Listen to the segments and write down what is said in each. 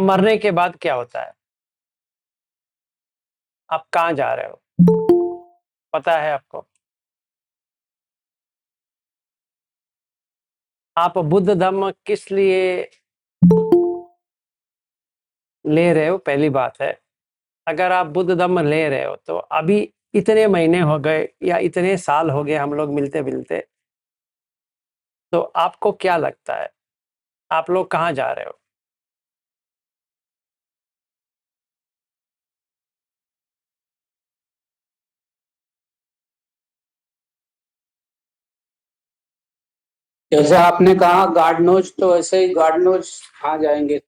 मरने के बाद क्या होता है? आप कहाँ जा रहे हो? पता है आपको? आप बुद्ध धम्म किस लिए ले रहे हो? पहली बात है, अगर आप बुद्ध धम्म ले रहे हो तो अभी इतने महीने हो गए या इतने साल हो गए हम लोग मिलते मिलते, तो आपको क्या लगता है आप लोग कहाँ जा रहे हो? जैसे आपने कहा गार्ड नोज, तो ऐसे ही गार्ड नोज कहाँ जाएंगे।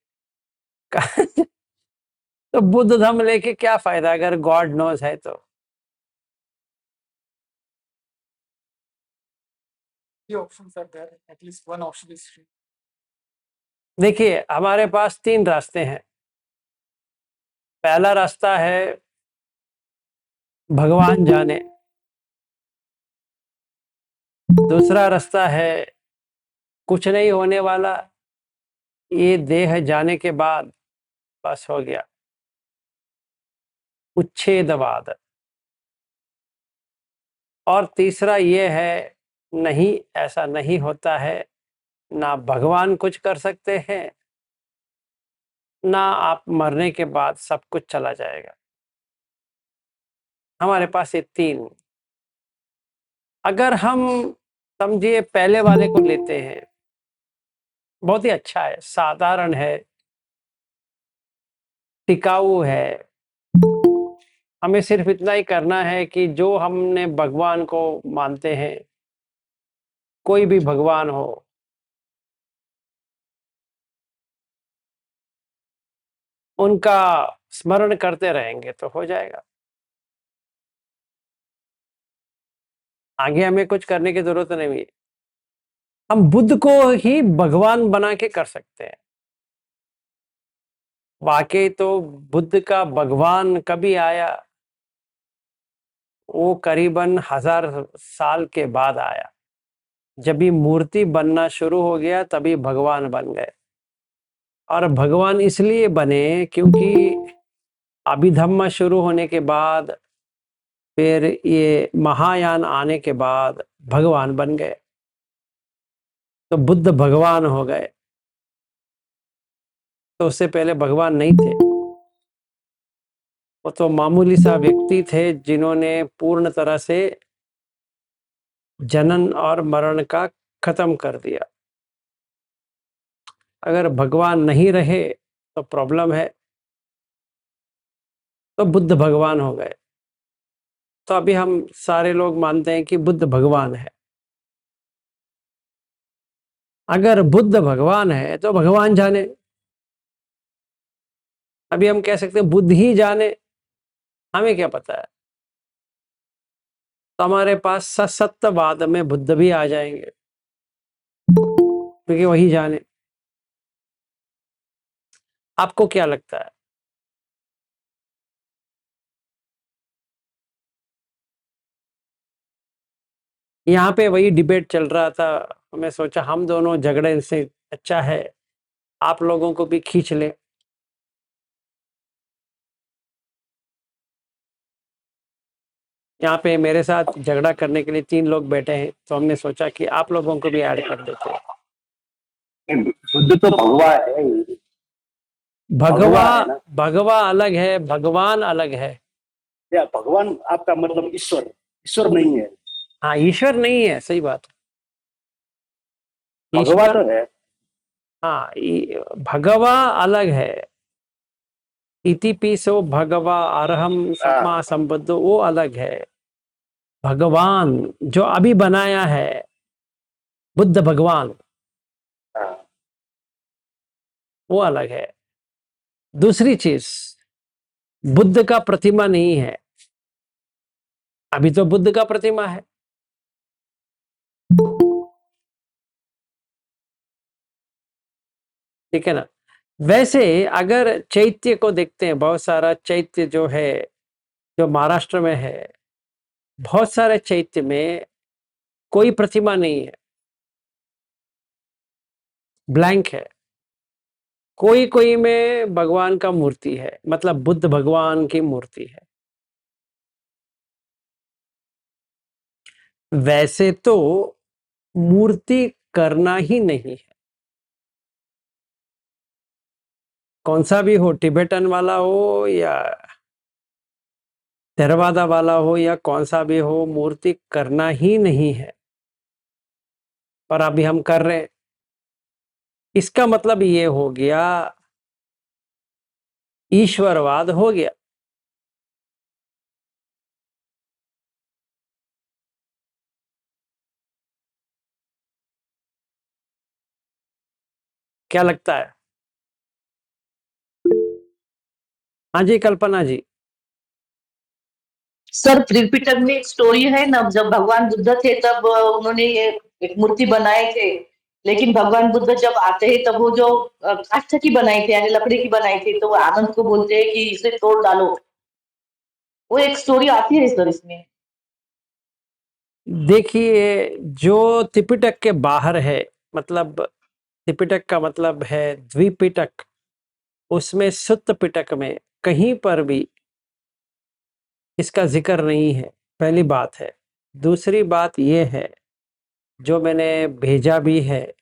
तो बुद्ध धम्म लेके क्या फायदा अगर गॉड नोज है तो? The options are there. At least one option is free. देखिए, हमारे पास तीन रास्ते हैं। पहला रास्ता है भगवान जाने, दूसरा रास्ता है कुछ नहीं होने वाला, ये देह जाने के बाद बस हो गया, उच्छेदवाद। और तीसरा ये है, नहीं, ऐसा नहीं होता है, ना भगवान कुछ कर सकते हैं, ना आप मरने के बाद सब कुछ चला जाएगा। हमारे पास ये तीन। अगर हम समझिए पहले वाले को लेते हैं, बहुत ही अच्छा है, साधारण है, टिकाऊ है। हमें सिर्फ इतना ही करना है कि जो हमने भगवान को मानते हैं, कोई भी भगवान हो, उनका स्मरण करते रहेंगे तो हो जाएगा। आगे हमें कुछ करने की जरूरत नहीं है। हम बुद्ध को ही भगवान बना के कर सकते हैं। वाकई तो बुद्ध का भगवान कभी आया? वो करीबन 1000 साल के बाद आया। जब ये मूर्ति बनना शुरू हो गया तभी भगवान बन गए। और भगवान इसलिए बने क्योंकि अभिधम्म शुरू होने के बाद, फिर ये महायान आने के बाद भगवान बन गए, तो बुद्ध भगवान हो गए। तो उससे पहले भगवान नहीं थे, वो तो मामूली सा व्यक्ति थे जिन्होंने पूर्ण तरह से जनन और मरण का खत्म कर दिया। अगर भगवान नहीं रहे तो प्रॉब्लम है, तो बुद्ध भगवान हो गए। तो अभी हम सारे लोग मानते हैं कि बुद्ध भगवान है। अगर बुद्ध भगवान है तो भगवान जाने। अभी हम कह सकते हैं बुद्ध ही जाने, हमें क्या पता है। तो हमारे पास सत्सत्यवाद में बुद्ध भी आ जाएंगे, क्योंकि वही जाने। आपको क्या लगता है? यहाँ पे वही डिबेट चल रहा था। मैं सोचा हम दोनों झगड़े से अच्छा है आप लोगों को भी खींच ले। यहाँ पे मेरे साथ झगड़ा करने के लिए 3 लोग बैठे हैं, तो हमने सोचा कि आप लोगों को भी ऐड कर देते हैं। बुद्ध तो भगवा है। भगवा, है ना। भगवा अलग है, भगवान अलग है। या भगवान आपका मतलब ईश्वर, ईश्वर नहीं है। हाँ, ईश्वर नहीं है, सही बात। भगवा ईश्वर, तो है। हाँ, भगवा अलग है। इति पिसो भगवा अरहम सम्मा संबुद्धो, वो अलग है। भगवान जो अभी बनाया है, बुद्ध भगवान, वो अलग है। दूसरी चीज, बुद्ध का प्रतिमा नहीं है, अभी तो बुद्ध का प्रतिमा है। ठीक है ना। वैसे अगर चैत्य को देखते हैं, बहुत सारा चैत्य जो है, जो महाराष्ट्र में है, बहुत सारे चैत्य में कोई प्रतिमा नहीं है, ब्लैंक है। कोई कोई में भगवान का मूर्ति है, मतलब बुद्ध भगवान की मूर्ति है। वैसे तो मूर्ति करना ही नहीं है, कौन सा भी हो, टिबेटन वाला हो या theravada वाला हो या कौन सा भी हो, मूर्ति करना ही नहीं है, पर अभी हम कर रहे हैं। इसका मतलब ये हो गया, ईश्वरवाद हो गया। क्या लगता है? हाँ जी कल्पना जी। सर त्रिपिटक में एक स्टोरी है ना, जब भगवान बुद्ध थे तब उन्होंने ये एक मूर्ति बनाए थे, लेकिन भगवान बुद्ध जब आते हैं तब वो जो काष्ठ की बनाई थी यानी लकड़ी की बनाई थी, तो वो आनंद को बोलते हैं कि इसे तोड़ डालो। वो एक स्टोरी आती है सर इसमें। देखिए, जो त्रिपिटक के बाहर है, मतलब त्रिपिटक का मतलब है द्विपिटक, उसमें सुत्त पिटक में कहीं पर भी इसका जिक्र नहीं है, पहली बात है। दूसरी बात ये है, जो मैंने भेजा भी है,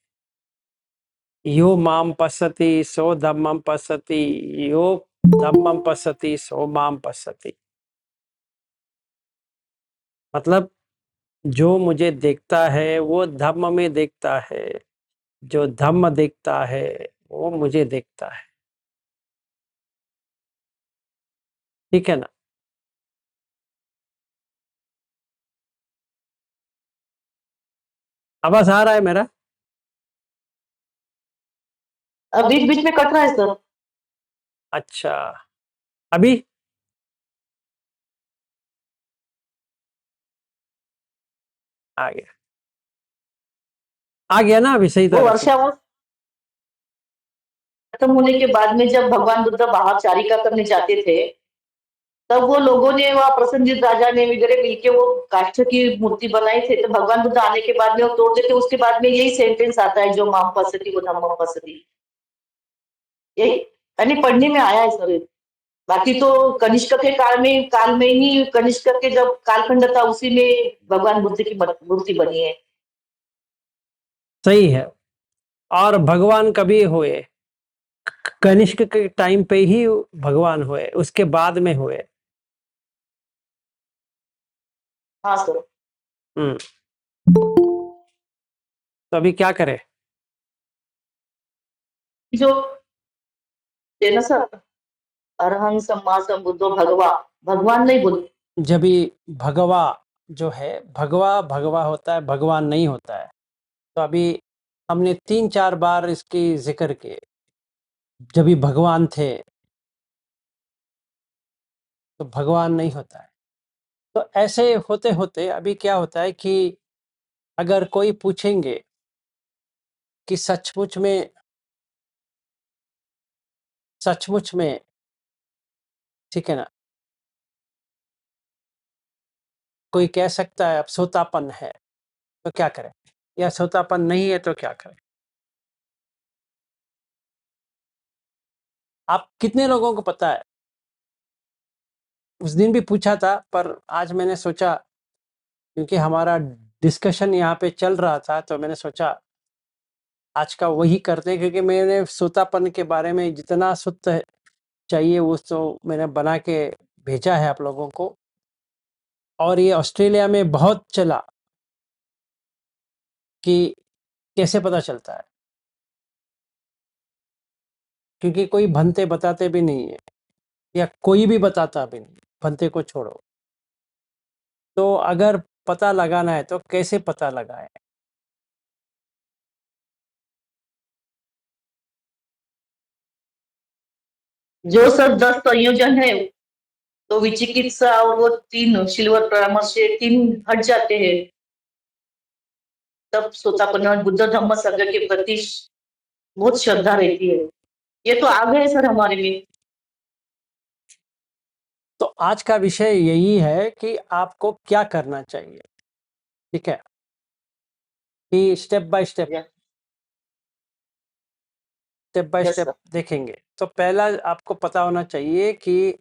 यो माम पश्यति सो धम्मम पश्यति, यो धम्मम पश्यति सो माम पश्यति। मतलब जो मुझे देखता है वो धम्म में देखता है, जो धम्म देखता है वो मुझे देखता है। ठीक है ना? आवाज आ रहा है मेरा? बीच बीच में कट रहा है सर। अच्छा, अभी? आ गया, आ गया ना अभी सही वो तरह से? वर्षावन खत्म होने के बाद में जब भगवान बुद्ध बाहर चारिका करने जाते थे, तब वो लोगों ने, वहाँ प्रसन्नजित राजा ने वगैरह मिलके वो काष्ठ की मूर्ति बनाई थे, तो भगवान बुद्ध आने के बाद में वो तोड़ देते, उसके बाद में यही सेंटेंस आता है, जो माम पसती वो धम्मम पसती। यही यानी पढ़ने में आया है सर। बाकी तो कनिष्क के काल में ही, कनिष्क के जब कालखंड था उसी में भगवान बुद्ध की मूर्ति बनी है। सही है। और भगवान कभी हुए? कनिष्क के टाइम पे ही भगवान हुए, उसके बाद में हुए। हाँ सर। हम्म। तो अभी क्या करें? जो है ना सर, अरहं सम्मा संबुद्धो भगवा, भगवान नहीं बोल। जब भी भगवा जो है, भगवा भगवा होता है, भगवान नहीं होता है। तो अभी हमने 3-4 बार इसकी जिक्र किए। जब भी भगवान थे तो भगवान नहीं होता है। तो ऐसे होते होते अभी क्या होता है कि अगर कोई पूछेंगे कि सचमुच में, ठीक है ना, कोई कह सकता है अब सोतापन है, तो क्या करें? या सोतापन नहीं है तो क्या करें? आप कितने लोगों को पता है? उस दिन भी पूछा था, पर आज मैंने सोचा, क्योंकि हमारा डिस्कशन यहाँ पे चल रहा था, तो मैंने सोचा आज का वही करते, क्योंकि मैंने सोतापन के बारे में जितना सुत चाहिए वो तो मैंने बना के भेजा है आप लोगों को। और ये ऑस्ट्रेलिया में बहुत चला कि कैसे पता चलता है, क्योंकि कोई भंते बताते भी नहीं है, या कोई भी बताता भी नहीं, भंते को छोड़ो। तो अगर पता लगाना है तो कैसे पता लगाए? जो सर 10 संयोजन है, तो विचिकित्सा और वो 3 सिल्वर परामर्श से 3 हट जाते हैं, तब सोतापन और बुद्ध धम्म संघ के प्रति बहुत श्रद्धा रहती है। ये तो आ गए सर हमारे में। तो आज का विषय यही है कि आपको क्या करना चाहिए। ठीक है, कि step by step step by Yes, step sir. देखेंगे। तो पहला आपको पता होना चाहिए कि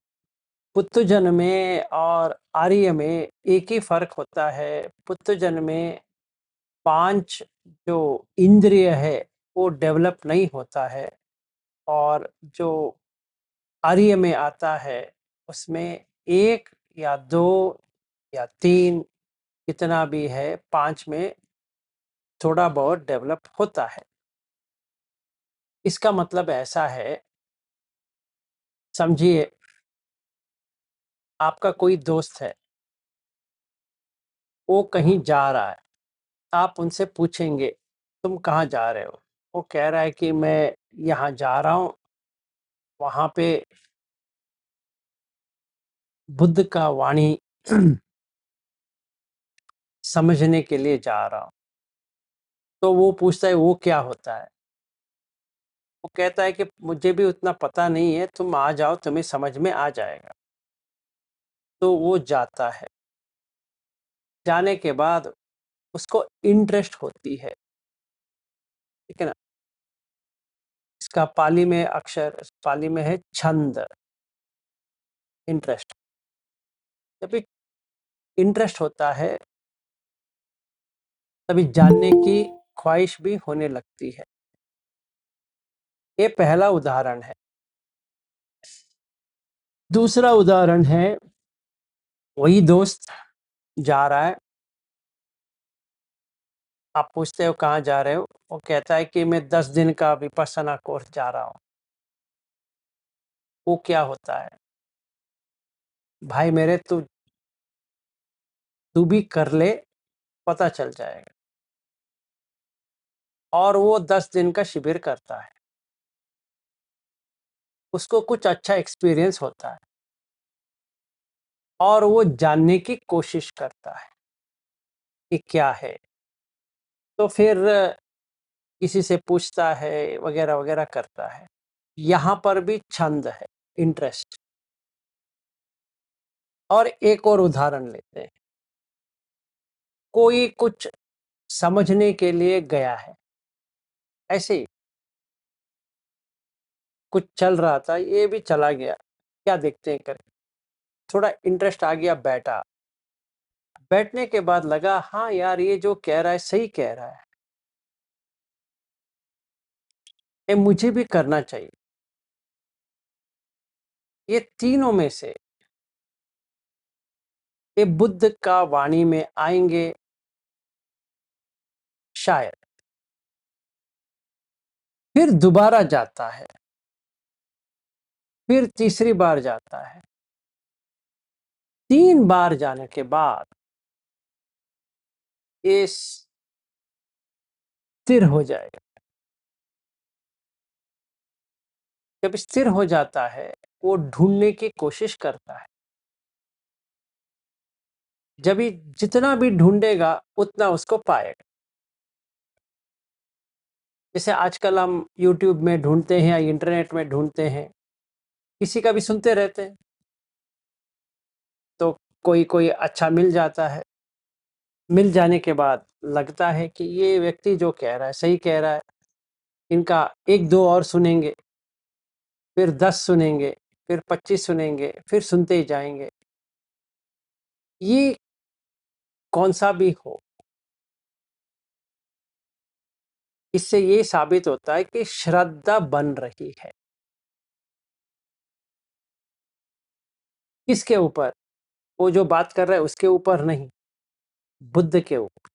पुत्तजन में और आर्य में एक ही फर्क होता है। पुत्तजन में 5 जो इंद्रिय है वो डेवलप नहीं होता है, और जो आर्य में आता है उसमें 1 या 2 या 3 कितना भी है, 5 में थोड़ा बहुत डेवलप होता है। इसका मतलब ऐसा है, समझिए आपका कोई दोस्त है, वो कहीं जा रहा है, आप उनसे पूछेंगे तुम कहाँ जा रहे हो? वो कह रहा है कि मैं यहाँ जा रहा हूँ, वहाँ पे बुद्ध का वाणी समझने के लिए जा रहा हूँ। तो वो पूछता है वो क्या होता है? वो कहता है कि मुझे भी उतना पता नहीं है, तुम आ जाओ, तुम्हें समझ में आ जाएगा। तो वो जाता है। जाने के बाद उसको इंटरेस्ट होती है, ठीक है ना? इसका पाली में अक्षर, पाली में है छंद, इंटरेस्ट। जब भी इंटरेस्ट होता है तभी जानने की ख्वाहिश भी होने लगती है। ये पहला उदाहरण है। दूसरा उदाहरण है, वही दोस्त जा रहा है, आप पूछते हो कहाँ जा रहे हो? वो कहता है कि मैं 10 दिन का विपश्यना कोर्स जा रहा हूँ। वो क्या होता है? भाई मेरे, तू भी कर ले, पता चल जाएगा। और वो 10 दिन का शिविर करता है, उसको कुछ अच्छा एक्सपीरियंस होता है और वो जानने की कोशिश करता है कि क्या है। तो फिर किसी से पूछता है, वगैरह वगैरह करता है। यहाँ पर भी छंद है, इंटरेस्ट। और एक और उदाहरण लेते हैं। कोई कुछ समझने के लिए गया है, ऐसे ही कुछ चल रहा था, ये भी चला गया, क्या देखते हैं करके थोड़ा इंटरेस्ट आ गया, बैठा। बैठने के बाद लगा हाँ यार, ये जो कह रहा है सही कह रहा है, ये मुझे भी करना चाहिए। ये तीनों में से ये बुद्ध का वाणी में आएंगे शायद। फिर दोबारा जाता है, फिर तीसरी बार जाता है। 3 बार जाने के बाद ये स्थिर हो जाएगा। जब स्थिर हो जाता है, वो ढूंढने की कोशिश करता है। जब भी जितना भी ढूंढेगा उतना उसको पाएगा। जैसे आजकल हम YouTube में ढूंढते हैं या इंटरनेट में ढूंढते हैं, किसी का भी सुनते रहते हैं, तो कोई कोई अच्छा मिल जाता है। मिल जाने के बाद लगता है कि ये व्यक्ति जो कह रहा है सही कह रहा है, इनका 1-2 और सुनेंगे, फिर 10 सुनेंगे, फिर 25 सुनेंगे, फिर सुनते ही जाएंगे। ये कौन सा भी हो, इससे ये साबित होता है कि श्रद्धा बन रही है। किसके ऊपर? वो जो बात कर रहा है उसके ऊपर नहीं, बुद्ध के ऊपर।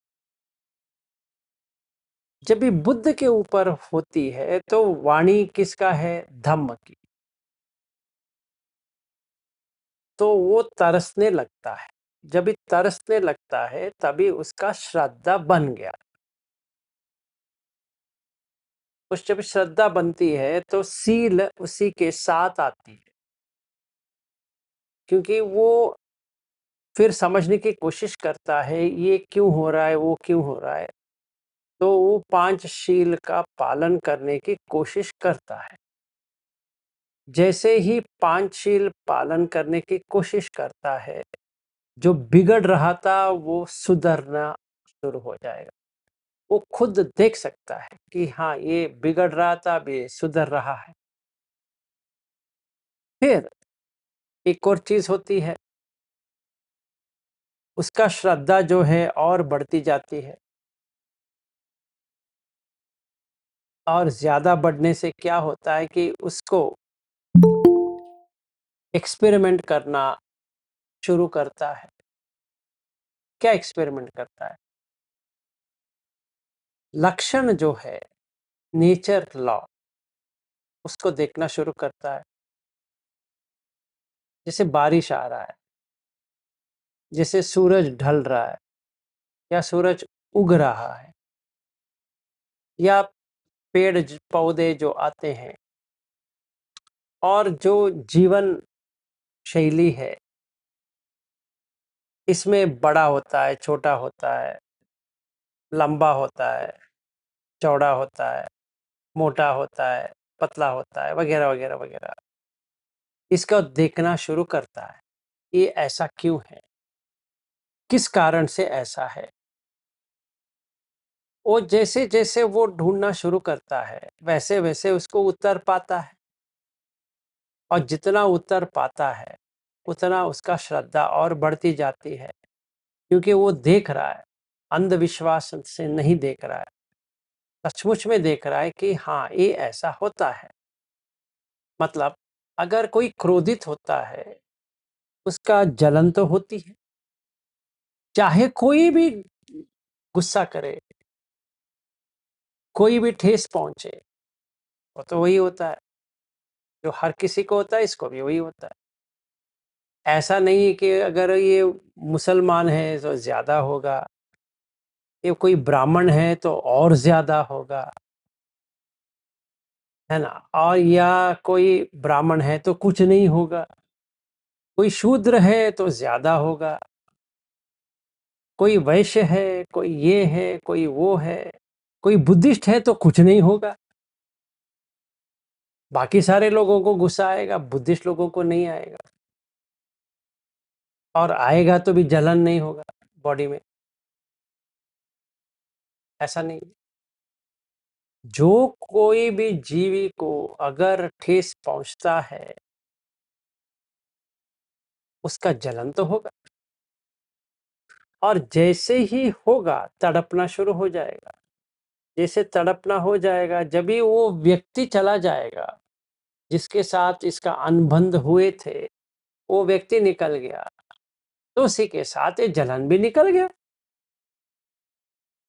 जब भी बुद्ध के ऊपर होती है तो वाणी किसका है? धम्म की। तो वो तरसने लगता है। जब भी तरसने लगता है तभी उसका श्रद्धा बन गया। उस जब श्रद्धा बनती है तो सील उसी के साथ आती है, क्योंकि वो फिर समझने की कोशिश करता है ये क्यों हो रहा है, वो क्यों हो रहा है। तो वो 5 शील का पालन करने की कोशिश करता है। जैसे ही 5 शील पालन करने की कोशिश करता है, जो बिगड़ रहा था वो सुधरना शुरू हो जाएगा। वो खुद देख सकता है कि हाँ, ये बिगड़ रहा था, अब ये सुधर रहा है। फिर एक और चीज होती है, उसका श्रद्धा जो है और बढ़ती जाती है, और ज्यादा बढ़ने से क्या होता है कि उसको एक्सपेरिमेंट करना शुरू करता है। क्या एक्सपेरिमेंट करता है? लक्षण जो है, नेचर लॉ, उसको देखना शुरू करता है। जैसे बारिश आ रहा है, जैसे सूरज ढल रहा है, या सूरज उग रहा है, या पेड़ पौधे जो आते हैं, और जो जीवन शैली है, इसमें बड़ा होता है, छोटा होता है, लंबा होता है, चौड़ा होता है, मोटा होता है, पतला होता है, वगैरह वगैरह वगैरह। इसका देखना शुरू करता है, ये ऐसा क्यों है, किस कारण से ऐसा है। वो जैसे जैसे वो ढूंढना शुरू करता है, वैसे वैसे उसको उत्तर पाता है, और जितना उत्तर पाता है, उतना उसका श्रद्धा और बढ़ती जाती है, क्योंकि वो देख रहा है, अंधविश्वास से नहीं देख रहा है, सचमुच में देख रहा है कि हाँ, ये ऐसा होता है। मतलब अगर कोई क्रोधित होता है, उसका जलन तो होती है, चाहे कोई भी गुस्सा करे, कोई भी ठेस पहुंचे, वो तो वही होता है, जो हर किसी को होता है, इसको भी वही होता है। ऐसा नहीं है कि अगर ये मुसलमान है तो ज्यादा होगा, ये कोई ब्राह्मण है तो और ज्यादा होगा, है ना, और या कोई ब्राह्मण है तो कुछ नहीं होगा, कोई शूद्र है तो ज्यादा होगा, कोई वैश्य है, कोई ये है, कोई वो है, कोई बुद्धिस्ट है तो कुछ नहीं होगा। बाकी सारे लोगों को गुस्सा आएगा, बुद्धिस्ट लोगों को नहीं आएगा, और आएगा तो भी जलन नहीं होगा बॉडी में। ऐसा नहीं, जो कोई भी जीवी को अगर ठेस पहुंचता है, उसका जलन तो होगा, और जैसे ही होगा तड़पना शुरू हो जाएगा। जैसे तड़पना हो जाएगा, जब भी वो व्यक्ति चला जाएगा जिसके साथ इसका अनुबंध हुए थे, वो व्यक्ति निकल गया, तो उसी के साथ ये जलन भी निकल गया।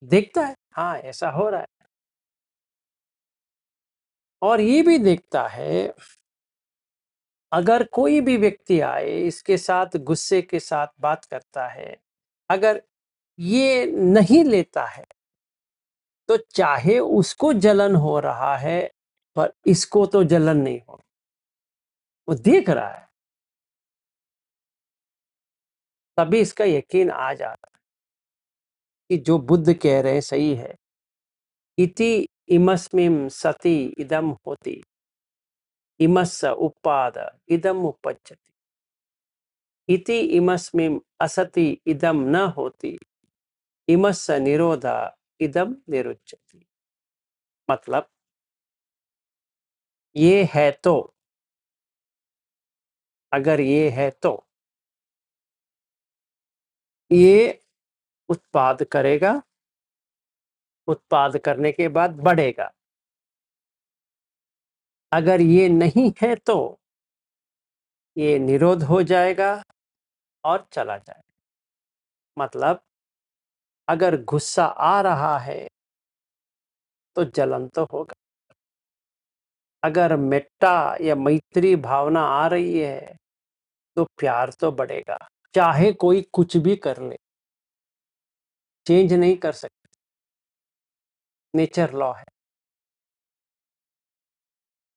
देखता है, हाँ, ऐसा हो रहा है, और ये भी देखता है, अगर कोई भी व्यक्ति आए, इसके साथ गुस्से के साथ बात करता है, अगर ये नहीं लेता है, तो चाहे उसको जलन हो रहा है, पर इसको तो जलन नहीं हो, वो देख रहा है, तभी इसका यकीन आ जाता है कि जो बुद्ध कह रहे हैं सही है। इति इमस्मिं सति इदम होति, इमस्स उपाद इदम उपज्जति, इति इमस्मिं असति इदम न होति, इमस्स निरोधा इदम निरुच्यति। मतलब ये है तो, अगर ये है तो ये उत्पाद करेगा, उत्पाद करने के बाद बढ़ेगा। अगर ये नहीं है तो ये निरोध हो जाएगा और चला जाएगा। मतलब अगर गुस्सा आ रहा है तो जलन तो होगा, अगर मेट्टा या मैत्री भावना आ रही है तो प्यार तो बढ़ेगा। चाहे कोई कुछ भी कर ले, चेंज नहीं कर सकते, नेचर लॉ है।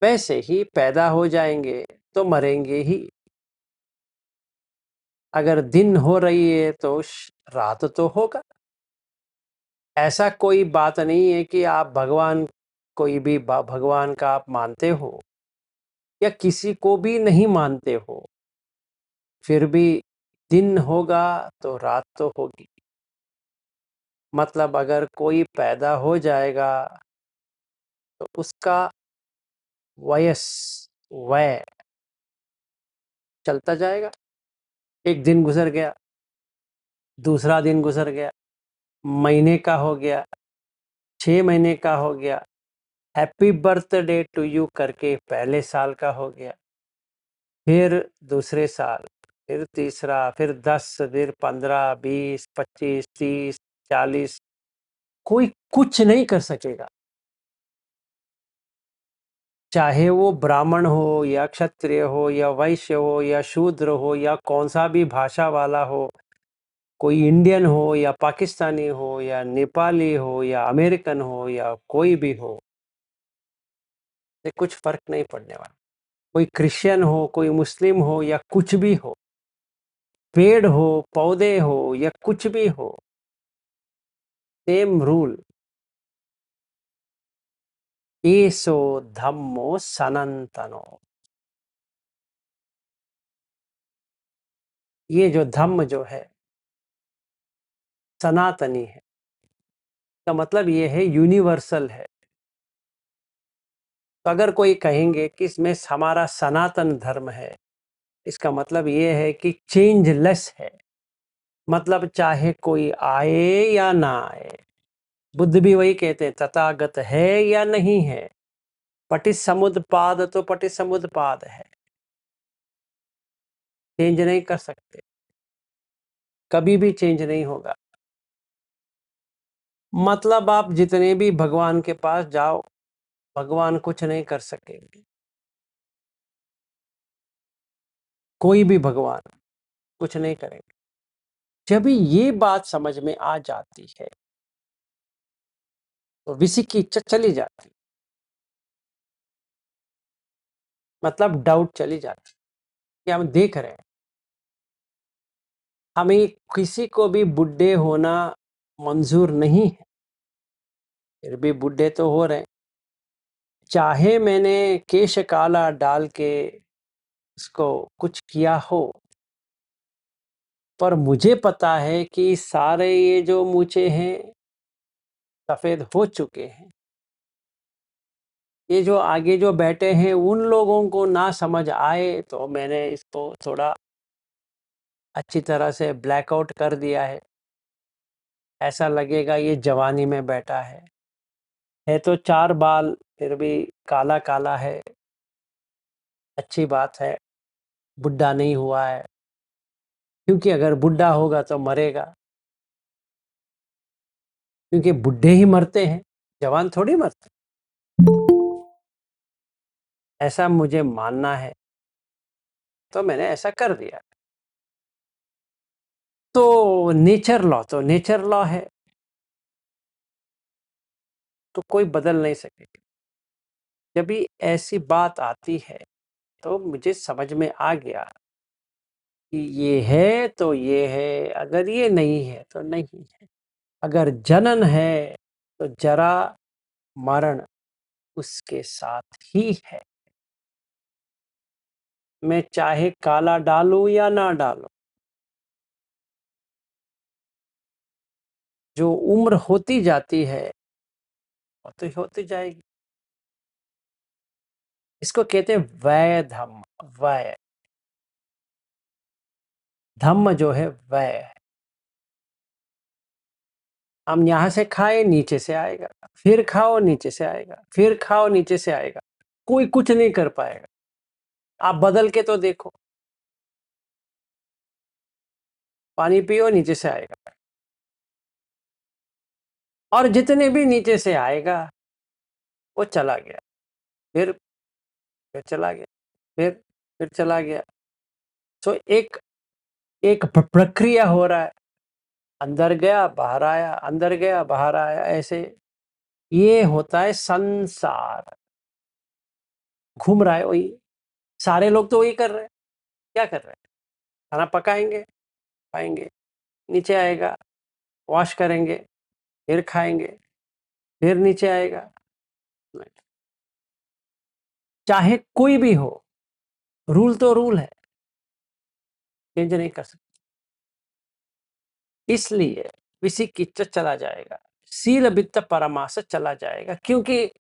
वैसे ही पैदा हो जाएंगे तो मरेंगे ही। अगर दिन हो रही है तो रात तो होगा। ऐसा कोई बात नहीं है कि आप भगवान, कोई भी भगवान का आप मानते हो या किसी को भी नहीं मानते हो, फिर भी दिन होगा तो रात तो होगी। मतलब अगर कोई पैदा हो जाएगा तो उसका वय चलता जाएगा। एक दिन गुजर गया, दूसरा दिन गुजर गया, महीने का हो गया, 6 महीने का हो गया, हैप्पी बर्थडे टू यू करके पहले साल का हो गया, फिर दूसरे साल, फिर तीसरा, फिर 10, फिर 15, 20, 25, 30, 40, कोई कुछ नहीं कर सकेगा। चाहे वो ब्राह्मण हो या क्षत्रिय हो या वैश्य हो या शूद्र हो या कौन सा भी भाषा वाला हो, कोई इंडियन हो या पाकिस्तानी हो या नेपाली हो या अमेरिकन हो या कोई भी हो, से कुछ फर्क नहीं पड़ने वाला। कोई क्रिश्चियन हो, कोई मुस्लिम हो या कुछ भी हो, पेड़ हो, पौधे हो या कुछ भी हो, सेम रूल। एसो धम्मो सनातनो। ये जो धम्म जो है सनातनी है, का मतलब ये है यूनिवर्सल है। तो अगर कोई कहेंगे कि इसमें हमारा सनातन धर्म है, इसका मतलब ये है कि चेंजलेस है, मतलब चाहे कोई आए या ना आए। बुद्ध भी वही कहते हैं, तथागत है या नहीं है, पटिसमुद्पाद तो पटिसमुद्पाद है, चेंज नहीं कर सकते, कभी भी चेंज नहीं होगा। मतलब आप जितने भी भगवान के पास जाओ, भगवान कुछ नहीं कर सकेंगे। कोई भी भगवान कुछ नहीं करेंगे। जब ये बात समझ में आ जाती है तो विषय की इच्छा चली जाती, मतलब डाउट चली जाती कि हम देख रहे हैं, हमें किसी को भी बुढ़े होना मंजूर नहीं है, फिर भी बुढ़े तो हो रहे हैं। चाहे मैंने केश काला डाल के उसको कुछ किया हो, पर मुझे पता है कि सारे ये जो मूछे हैं सफेद हो चुके हैं। ये जो आगे जो बैठे हैं उन लोगों को ना समझ आए तो मैंने इसको थोड़ा अच्छी तरह से ब्लैकआउट कर दिया है। ऐसा लगेगा ये जवानी में बैठा है तो 4 बाल फिर भी काला काला है, अच्छी बात है, बुढ़ा नहीं हुआ है। क्योंकि अगर बुढ़ा होगा तो मरेगा, क्योंकि बुढ़े ही मरते हैं, जवान थोड़ी मरते। ऐसा मुझे मानना है तो मैंने ऐसा कर दिया। तो नेचर लॉ है, तो कोई बदल नहीं सकेगा। जब भी ऐसी बात आती है तो मुझे समझ में आ गया कि ये है तो ये है, अगर ये नहीं है तो नहीं है। अगर जनन है तो जरा मरण उसके साथ ही है। मैं चाहे काला डालूं या ना डालूं, जो उम्र होती जाती है वो तो होती जाएगी। इसको कहते हैं वय धम्म। वय धम्म जो है वय है। हम यहाँ से खाए नीचे से आएगा, फिर खाओ नीचे से आएगा, फिर खाओ नीचे से आएगा, कोई कुछ नहीं कर पाएगा। आप बदल के तो देखो, पानी पियो नीचे से आएगा, और जितने भी नीचे से आएगा वो चला गया, फिर चला गया, फिर चला गया। तो एक प्रक्रिया हो रहा है, अंदर गया बाहर आया, अंदर गया बाहर आया, ऐसे ये होता है संसार। घूम रहा है वही, सारे लोग तो वही कर रहे हैं। क्या कर रहे हैं? खाना पकाएंगे, खाएंगे, नीचे आएगा, वॉश करेंगे, फिर खाएंगे, फिर नीचे आएगा। चाहे कोई भी हो, रूल तो रूल है, चेंज नहीं कर सकते। इसलिए विसिकिच्च चला जाएगा, शील वित्त परमास चला जाएगा, क्योंकि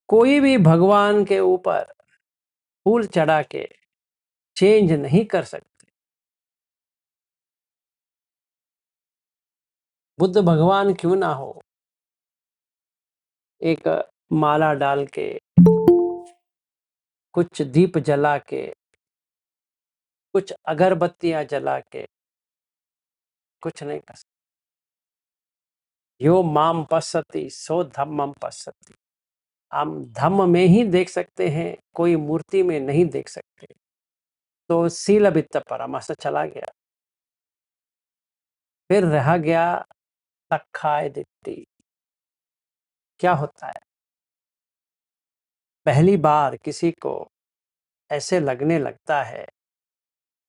कोई भी भगवान के ऊपर फूल चढ़ा के चेंज नहीं कर सकते। बुद्ध भगवान क्यों ना हो, एक माला डाल के, कुछ दीप जला के, कुछ अगरबत्तियां जला के कुछ नहीं कर सकते। यो माम पश्यति सो धम्मम पश्यति। हम धम्म में ही देख सकते हैं, कोई मूर्ति में नहीं देख सकते। तो शील वित्त परमास चला गया। फिर रह गया तक्खाय दिट्ठी। क्या होता है, पहली बार किसी को ऐसे लगने लगता है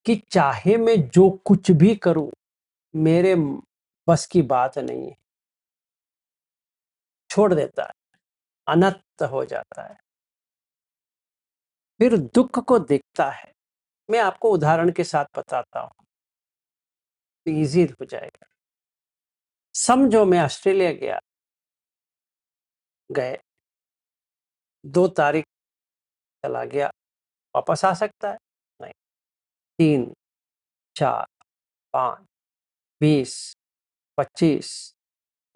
कि चाहे मैं जो कुछ भी करूं मेरे बस की बात नहीं है, छोड़ देता है, अनत हो जाता है। फिर दुख को देखता है। मैं आपको उदाहरण के साथ बताता हूं तो इजी हो जाएगा। समझो मैं ऑस्ट्रेलिया गए 2 तारीख चला गया, वापस आ सकता है? नहीं। 3, 4, 5, 20, 25,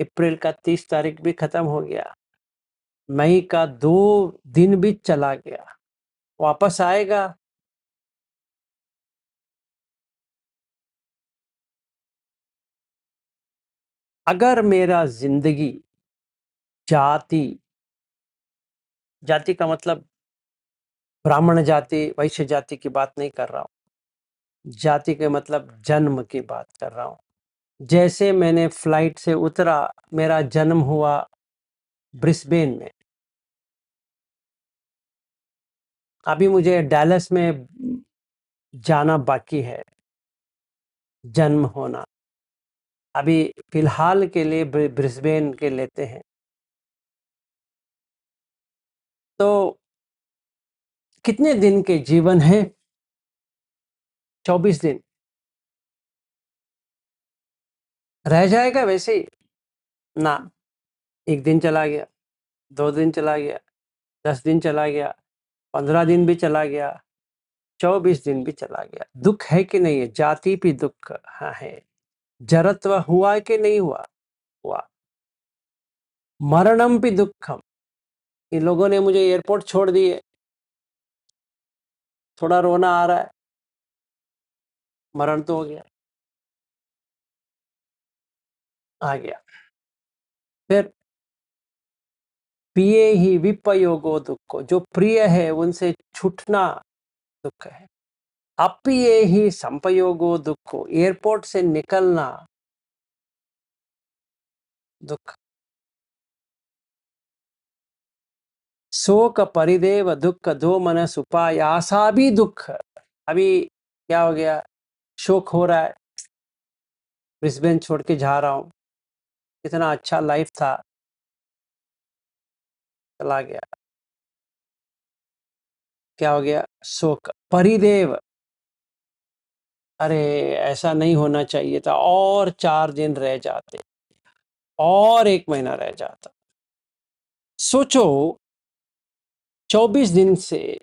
अप्रैल का 30 तारीख भी खत्म हो गया, मई का 2 दिन भी चला गया, वापस आएगा? अगर मेरा जिंदगी जाति का मतलब ब्राह्मण जाति वैश्य जाति की बात नहीं कर रहा हूं, जाति के मतलब जन्म की बात कर रहा हूं। जैसे मैंने फ्लाइट से उतरा, मेरा जन्म हुआ ब्रिस्बेन में, अभी मुझे डैलस में जाना बाकी है, जन्म होना। अभी फिलहाल के लिए ब्रिस्बेन के लेते हैं। तो कितने दिन के जीवन है? 24 दिन रह जाएगा वैसे ही ना। 1 दिन चला गया, 2 दिन चला गया, 10 दिन चला गया, 15 दिन भी चला गया, 24 दिन भी चला गया। दुख है कि नहीं है? जाति भी दुख हाँ है। जरत्व हुआ कि नहीं हुआ? हुआ। मरणम भी दुखम। इन लोगों ने मुझे एयरपोर्ट छोड़ दिए, थोड़ा रोना आ रहा है, मरण तो हो गया, आ गया। फिर प्रिय ही विपयोगो दुख, जो प्रिय है उनसे छूटना दुख है। अप्रिय ही संपयोगो दुख, एयरपोर्ट से निकलना दुख। शोक परिदेव दुख दो मनस उपायासा भी दुख। अभी क्या हो गया, शोक हो रहा है, ब्रिस्बेन छोड़ के जा रहा हूं, इतना अच्छा लाइफ था, चला गया। क्या हो गया? शोक परिदेव, अरे ऐसा नहीं होना चाहिए था, और 4 दिन रह जाते, और 1 महीना रह जाता। सोचो 24 दिन से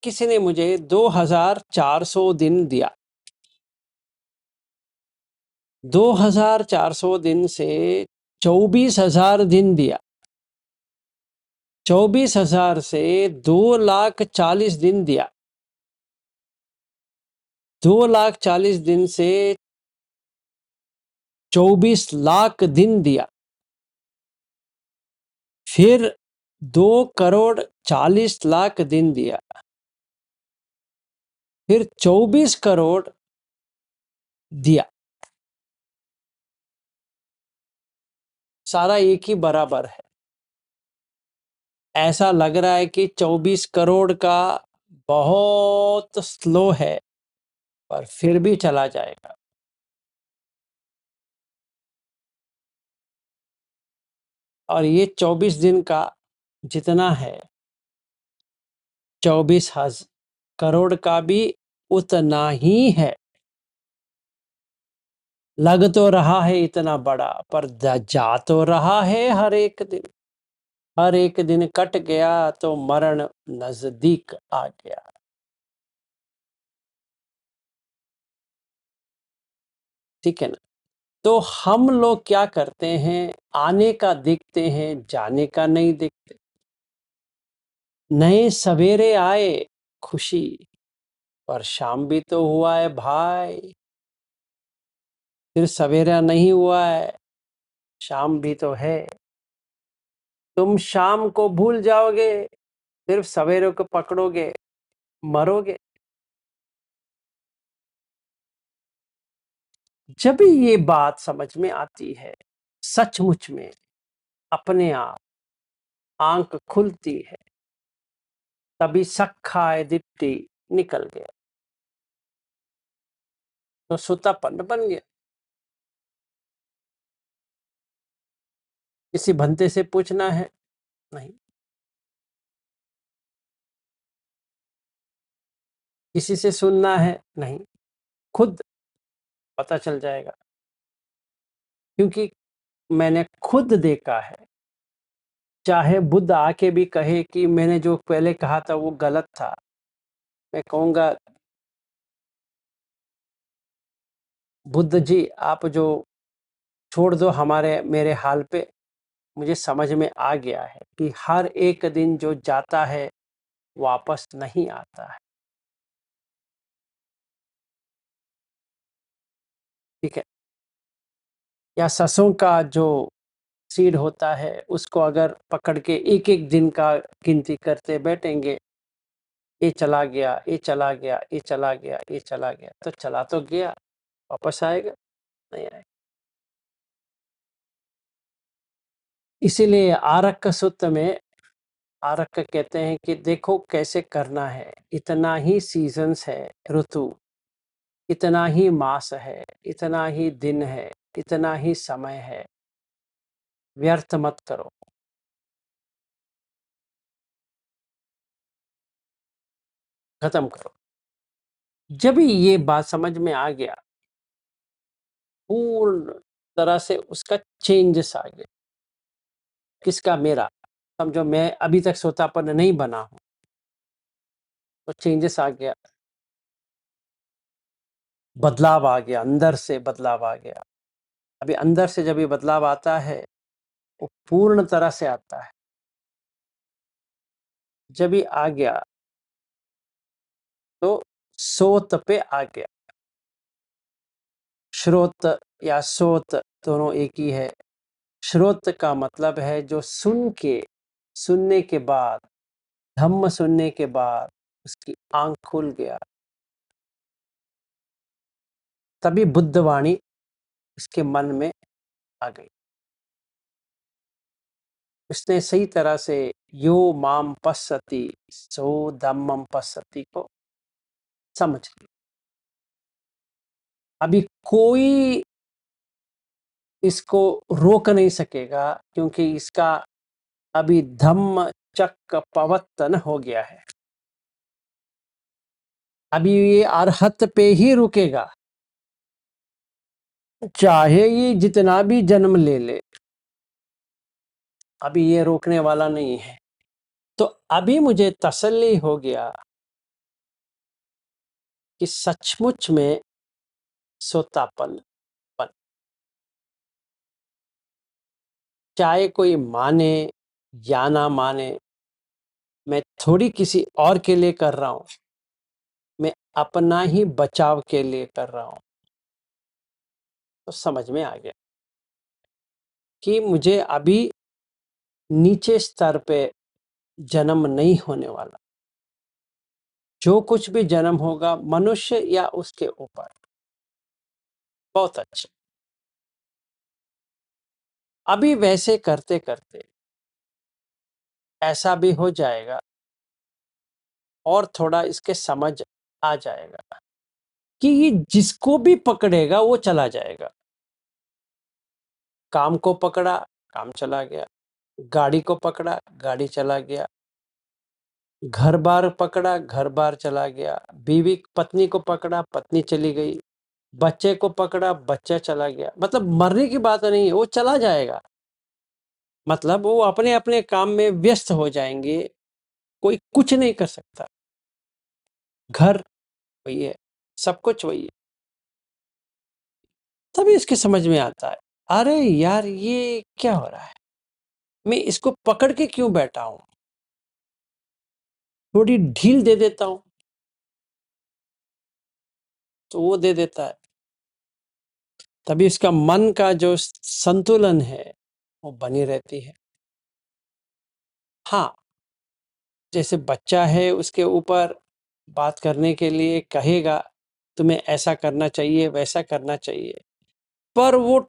किसी ने मुझे 2400 दिन दिया, 2400 दिन से 24,000 दिन दिया, 24,000 से 2,40,000 दिन दिया, 2,40,000 दिन से 24 लाख दिन दिया, फिर 2,40,00,000 दिन दिया, फिर 24 करोड़ दिया। सारा एक ही बराबर है। ऐसा लग रहा है कि 24 करोड़ का बहुत स्लो है, पर फिर भी चला जाएगा। और ये 24 दिन का जितना है, 24,000 करोड़ का भी उतना ही है। लग तो रहा है इतना बड़ा, पर जा तो रहा है हर एक दिन। हर एक दिन कट गया तो मरण नजदीक आ गया। ठीक है ना? तो हम लोग क्या करते हैं, आने का देखते हैं, जाने का नहीं देखते। नए सवेरे आए खुशी, पर शाम भी तो हुआ है भाई। फिर सवेरा नहीं हुआ है, शाम भी तो है। तुम शाम को भूल जाओगे, सिर्फ सवेरे को पकड़ोगे, मरोगे। जब ये बात समझ में आती है, सचमुच में अपने आप आंख खुलती है, तभी सखाए दिट्टी निकल गया, तो सुतापन बन गया। किसी भंते से पूछना है? नहीं। किसी से सुनना है? नहीं। खुद पता चल जाएगा, क्योंकि मैंने खुद देखा है। चाहे बुद्ध आके भी कहे कि मैंने जो पहले कहा था वो गलत था, मैं कहूँगा बुद्ध जी आप जो छोड़ दो हमारे मेरे हाल पे। मुझे समझ में आ गया है कि हर एक दिन जो जाता है वापस नहीं आता है। ठीक है? या सरसों का जो सीड होता है उसको अगर पकड़ के एक एक दिन का गिनती करते बैठेंगे, ये चला गया, ये चला गया, ये चला गया, ये चला गया, तो चला तो गया, वापस आएगा? नहीं आएगा। इसीलिए आरक्क सूत्र में आरक्क कहते हैं कि देखो कैसे करना है, इतना ही सीजन्स है, ऋतु इतना ही मास है, इतना ही दिन है, इतना ही समय है, व्यर्थ मत करो। खत्म करो। जब ये बात समझ में आ गया, पूर्ण तरह से उसका चेंजेस आ गया। किसका? मेरा। समझो मैं अभी तक सोतापन नहीं बना हूं, तो चेंजेस आ गया, बदलाव आ गया, अंदर से बदलाव आ गया। अभी अंदर से जब ये बदलाव आता है वो पूर्ण तरह से आता है। जब ये आ गया तो सोत पे आ गया। श्रोत या सोत दोनों एक ही है। श्रोत का मतलब है जो सुनने के बाद, धम्म सुनने के बाद उसकी आंख खुल गया, तभी बुद्धवाणी उसके मन में आ गई। उसने सही तरह से यो माम पश्यति सो धम्मम पश्यति को समझ लिया। अभी कोई इसको रोक नहीं सकेगा, क्योंकि इसका अभी धम्म चक्र पवत्तन हो गया है। अभी ये अरहत पे ही रुकेगा, चाहे ये जितना भी जन्म ले ले, अभी ये रोकने वाला नहीं है। तो अभी मुझे तसल्ली हो गया कि सचमुच में सोतापन बन, चाहे कोई माने या ना माने, मैं थोड़ी किसी और के लिए कर रहा हूं, मैं अपना ही बचाव के लिए कर रहा हूं। तो समझ में आ गया कि मुझे अभी नीचे स्तर पे जन्म नहीं होने वाला। जो कुछ भी जन्म होगा मनुष्य या उसके ऊपर, बहुत अच्छा। अभी वैसे करते करते ऐसा भी हो जाएगा और थोड़ा इसके समझ आ जाएगा कि ये जिसको भी पकड़ेगा वो चला जाएगा। काम को पकड़ा, काम चला गया। गाड़ी को पकड़ा, गाड़ी चला गया। घर बार पकड़ा, घर बार चला गया। बीवी पत्नी को पकड़ा, पत्नी चली गई। बच्चे को पकड़ा, बच्चा चला गया, मतलब मरने की बात नहीं है, वो चला जाएगा, मतलब वो अपने अपने काम में व्यस्त हो जाएंगे, कोई कुछ नहीं कर सकता। घर वही है, सब कुछ वही है। तभी इसके समझ में आता है, अरे यार ये क्या हो रहा है, मैं इसको पकड़ के क्यों बैठा हूं, थोड़ी ढील दे देता हूं, तो वो दे देता है। तभी इसका मन का जो संतुलन है वो बनी रहती है। हाँ, जैसे बच्चा है, उसके ऊपर बात करने के लिए कहेगा, तुम्हें ऐसा करना चाहिए, वैसा करना चाहिए, पर वो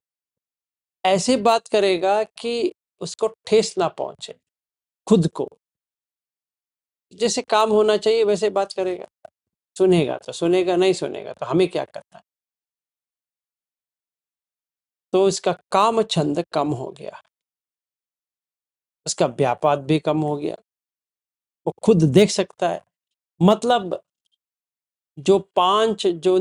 ऐसे बात करेगा कि उसको ठेस ना पहुंचे खुद को। जैसे काम होना चाहिए वैसे बात करेगा, सुनेगा तो सुनेगा, नहीं सुनेगा तो हमें क्या करना है। तो इसका काम छंद कम हो गया, उसका व्यापार भी कम हो गया, वो खुद देख सकता है। मतलब जो 5 जो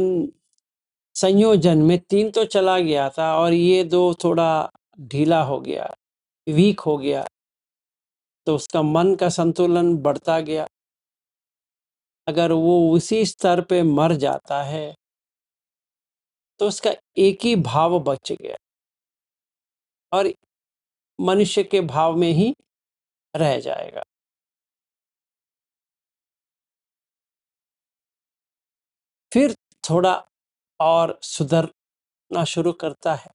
संयोजन में 3 तो चला गया था और ये 2 थोड़ा ढीला हो गया, वीक हो गया, तो उसका मन का संतुलन बढ़ता गया। अगर वो उसी स्तर पे मर जाता है तो उसका एक ही भाव बच गया और मनुष्य के भाव में ही रह जाएगा। फिर थोड़ा और सुधरना शुरू करता है,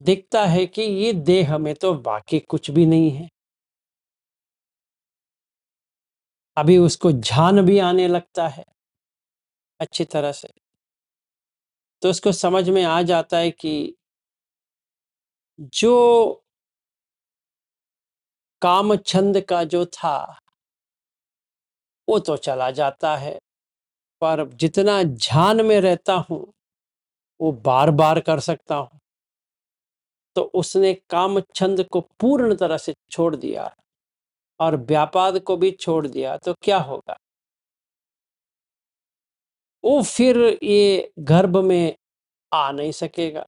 देखता है कि ये देह में तो बाकी कुछ भी नहीं है। अभी उसको ध्यान भी आने लगता है अच्छी तरह से, तो उसको समझ में आ जाता है कि जो काम छंद का जो था वो तो चला जाता है, पर जितना ध्यान में रहता हूं वो बार बार कर सकता हूं। तो उसने काम छंद को पूर्ण तरह से छोड़ दिया और व्यापार को भी छोड़ दिया, तो क्या होगा, वो फिर ये गर्भ में आ नहीं सकेगा,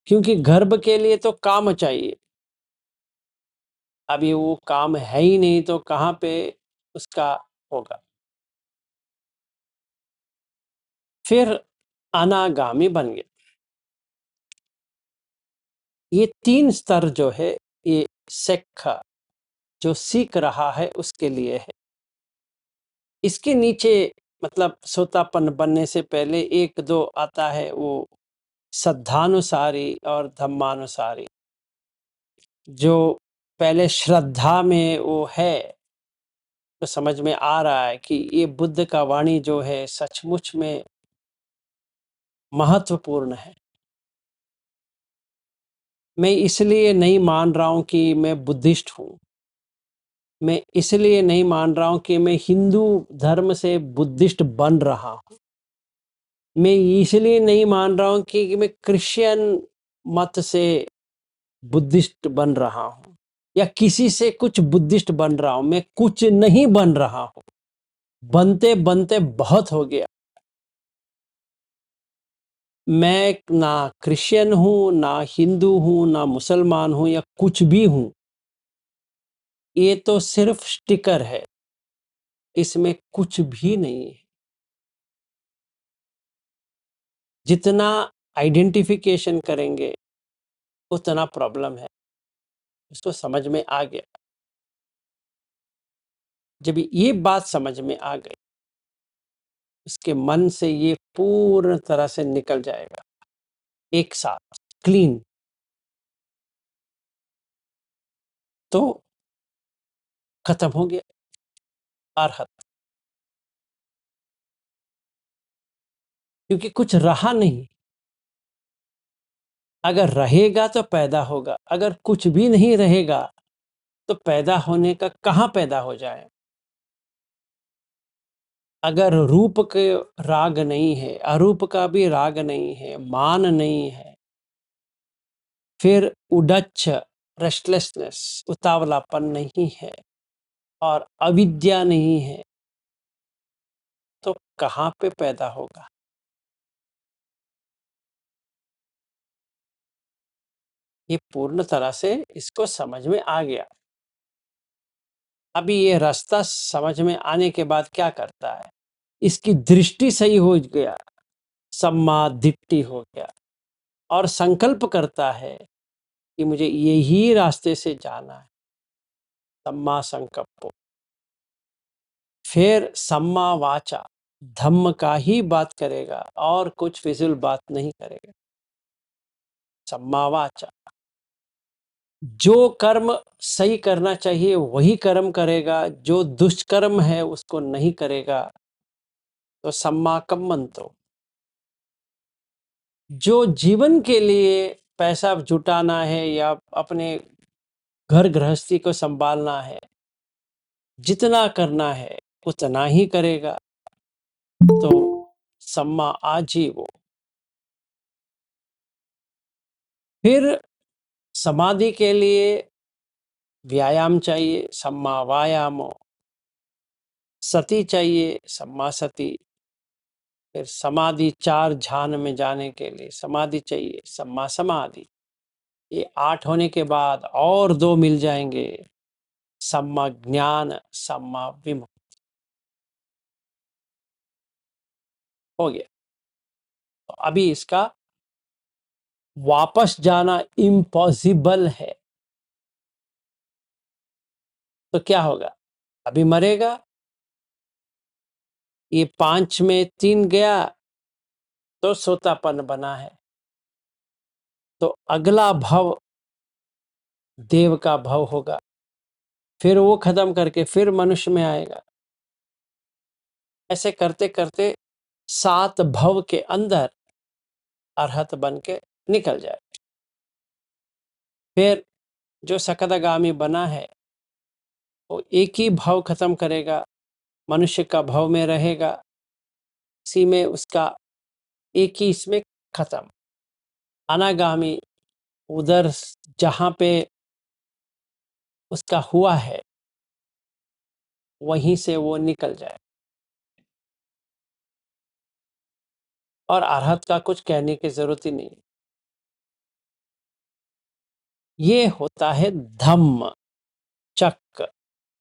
क्योंकि गर्भ के लिए तो काम चाहिए। अभी वो काम है ही नहीं तो कहाँ पे उसका होगा। फिर अनागामी बन गया। ये 3 स्तर जो है, ये शिक्षा जो सीख रहा है उसके लिए है। इसके नीचे मतलब श्रोतापन्न बनने से पहले 1-2 आता है, वो श्रद्धानुसारी और धम्मानुसारी। जो पहले श्रद्धा में वो है, तो समझ में आ रहा है कि ये बुद्ध का वाणी जो है सचमुच में महत्वपूर्ण है। मैं इसलिए नहीं मान रहा हूं कि मैं बुद्धिस्ट हूं, मैं इसलिए नहीं मान रहा हूं कि मैं हिंदू धर्म से बुद्धिस्ट बन रहा हूं, मैं इसलिए नहीं मान रहा हूं कि मैं क्रिश्चियन मत से बुद्धिस्ट बन रहा हूं या किसी से कुछ बुद्धिस्ट बन रहा हूं। मैं कुछ नहीं बन रहा हूं, बनते बनते बहुत हो गया। मैं ना क्रिश्चियन हूं, ना हिंदू हूं, ना मुसलमान हूं या कुछ भी हूं। ये तो सिर्फ स्टिकर है, इसमें कुछ भी नहीं है। जितना आइडेंटिफिकेशन करेंगे उतना प्रॉब्लम है। उसको समझ में आ गया। जब ये बात समझ में आ गई, उसके मन से ये पूर्ण तरह से निकल जाएगा एक साथ, क्लीन। तो खत्म हो गया अरहत, क्योंकि कुछ रहा नहीं। अगर रहेगा तो पैदा होगा, अगर कुछ भी नहीं रहेगा तो पैदा होने का कहाँ पैदा हो जाए। अगर रूप के राग नहीं है, अरूप का भी राग नहीं है, मान नहीं है, फिर उडच्छ रेस्टलेसनेस उतावलापन नहीं है और अविद्या नहीं है, तो कहाँ पे पैदा होगा? ये पूर्ण तरह से इसको समझ में आ गया। अभी ये रास्ता समझ में आने के बाद क्या करता है, इसकी दृष्टि सही हो गया, सम्मा दिट्ठी हो गया और संकल्प करता है कि मुझे यही रास्ते से जाना है, सम्मा संकल्प। फिर सम्मा वाचा, धम्म का ही बात करेगा और कुछ फिजूल बात नहीं करेगा। सम्मा वाचा, जो कर्म सही करना चाहिए वही कर्म करेगा, जो दुष्कर्म है उसको नहीं करेगा। तो सम्मा कम्मंतो, जो जीवन के लिए पैसा जुटाना है या अपने घर गृहस्थी को संभालना है, जितना करना है उतना ही करेगा। तो सम्मा आजीवो। फिर समाधि के लिए व्यायाम चाहिए, सम्मा वायामो। सती चाहिए, सम्मा सती। फिर समाधि 4 ध्यान में जाने के लिए समाधि चाहिए, सम्मा समाधि। ये 8 होने के बाद और 2 मिल जाएंगे, सम्मा ज्ञान, सम्मा विमुक्ति। हो गया। तो अभी इसका वापस जाना इम्पॉसिबल है। तो क्या होगा? अभी मरेगा, ये 5 में 3 गया तो सोतापन बना है। तो अगला भव देव का भव होगा, फिर वो खत्म करके फिर मनुष्य में आएगा। ऐसे करते करते 7 भव के अंदर अरहत बन के निकल जाए। फिर जो सकदगामी बना है वो एक ही भव खत्म करेगा, मनुष्य का भव में रहेगा, इसी में उसका एक ही इसमें खत्म। अनागामी उधर जहाँ पे उसका हुआ है वहीं से वो निकल जाए। और अरहत का कुछ कहने की जरूरत ही नहीं। ये होता है धम्म चक्र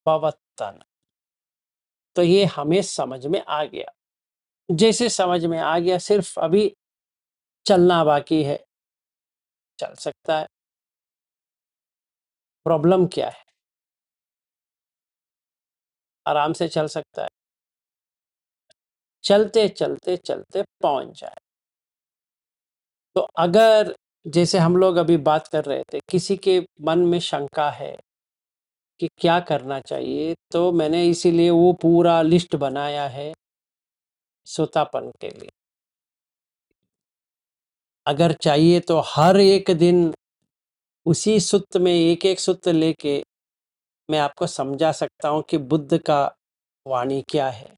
पवत्तन। तो ये हमें समझ में आ गया। जैसे समझ में आ गया, सिर्फ अभी चलना बाकी है। चल सकता है। प्रॉब्लम क्या है? आराम से चल सकता है, चलते चलते चलते पहुंच जाए। तो अगर जैसे हम लोग अभी बात कर रहे थे, किसी के मन में शंका है कि क्या करना चाहिए, तो मैंने इसीलिए वो पूरा लिस्ट बनाया है सोतापन के लिए। अगर चाहिए तो हर एक दिन उसी सूत्र में एक एक सूत्र लेके मैं आपको समझा सकता हूँ कि बुद्ध का वाणी क्या है,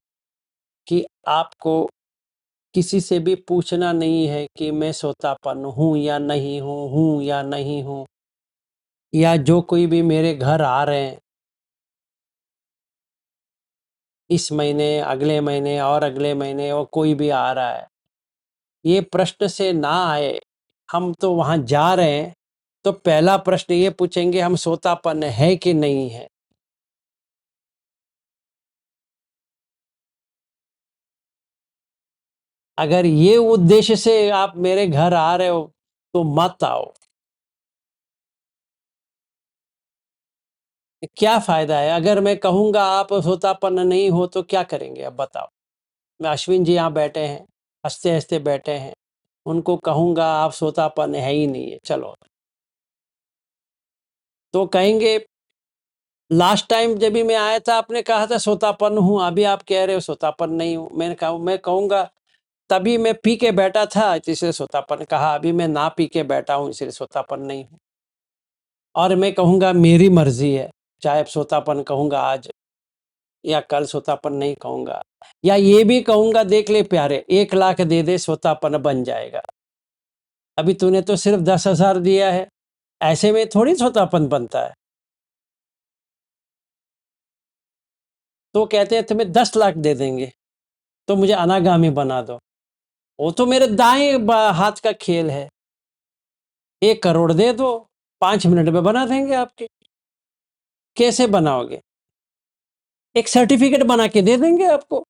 कि आपको किसी से भी पूछना नहीं है कि मैं सोतापन हूँ या नहीं हूँ या नहीं हूँ, या जो कोई भी मेरे घर आ रहे हैं इस महीने, अगले महीने और अगले महीने, और कोई भी आ रहा है, ये प्रश्न से ना आए। हम तो वहाँ जा रहे हैं तो पहला प्रश्न ये पूछेंगे हम सोतापन है कि नहीं है। अगर ये उद्देश्य से आप मेरे घर आ रहे हो तो मत आओ। क्या फायदा है? अगर मैं कहूँगा आप सोतापन नहीं हो तो क्या करेंगे? अब बताओ। मैं अश्विन जी यहाँ बैठे हैं, हंसते हंसते बैठे हैं, उनको कहूँगा आप सोतापन है ही नहीं है, चलो, तो कहेंगे लास्ट टाइम जब भी मैं आया था आपने कहा था सोतापन हूँ, अभी आप कह रहे हो सोतापन नहीं हूँ। मैं कहूँगा तभी मैं पी के बैठा था इसलिए सोतापन कहा, अभी मैं ना पी के बैठा हूँ इसलिए सोतापन नहीं हूँ। और मैं कहूँगा मेरी मर्जी है, चाहे सोतापन कहूँगा आज या कल सोतापन नहीं कहूँगा, या ये भी कहूँगा देख ले प्यारे 1 लाख दे दे सोतापन बन जाएगा। अभी तूने तो सिर्फ 10,000 दिया है, ऐसे में थोड़ी सोतापन बनता है। तो कहते हैं तुम्हें 10 लाख दे देंगे, तो मुझे अनागामी बना दो। वो तो मेरे दाएं हाथ का खेल है। 1 करोड़ दे दो, 5 मिनट में बना देंगे आपके। कैसे बनाओगे? एक सर्टिफिकेट बना के दे देंगे आपको।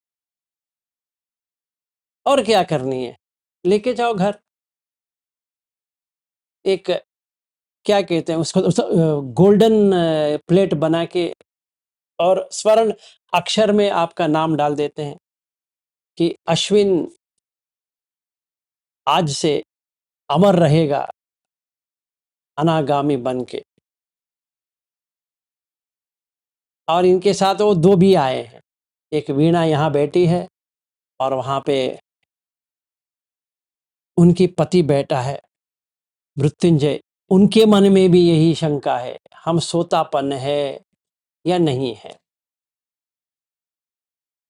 और क्या करनी है? लेके जाओ घर। एक क्या कहते हैं उसको, गोल्डन प्लेट बना के और स्वर्ण अक्षर में आपका नाम डाल देते हैं कि अश्विन आज से अमर रहेगा अनागामी बन के। और इनके साथ वो 2 भी आए हैं। एक वीणा यहाँ बैठी है और वहाँ पे उनकी पति बैठा है मृत्युंजय। उनके मन में भी यही शंका है, हम सोतापन है या नहीं है।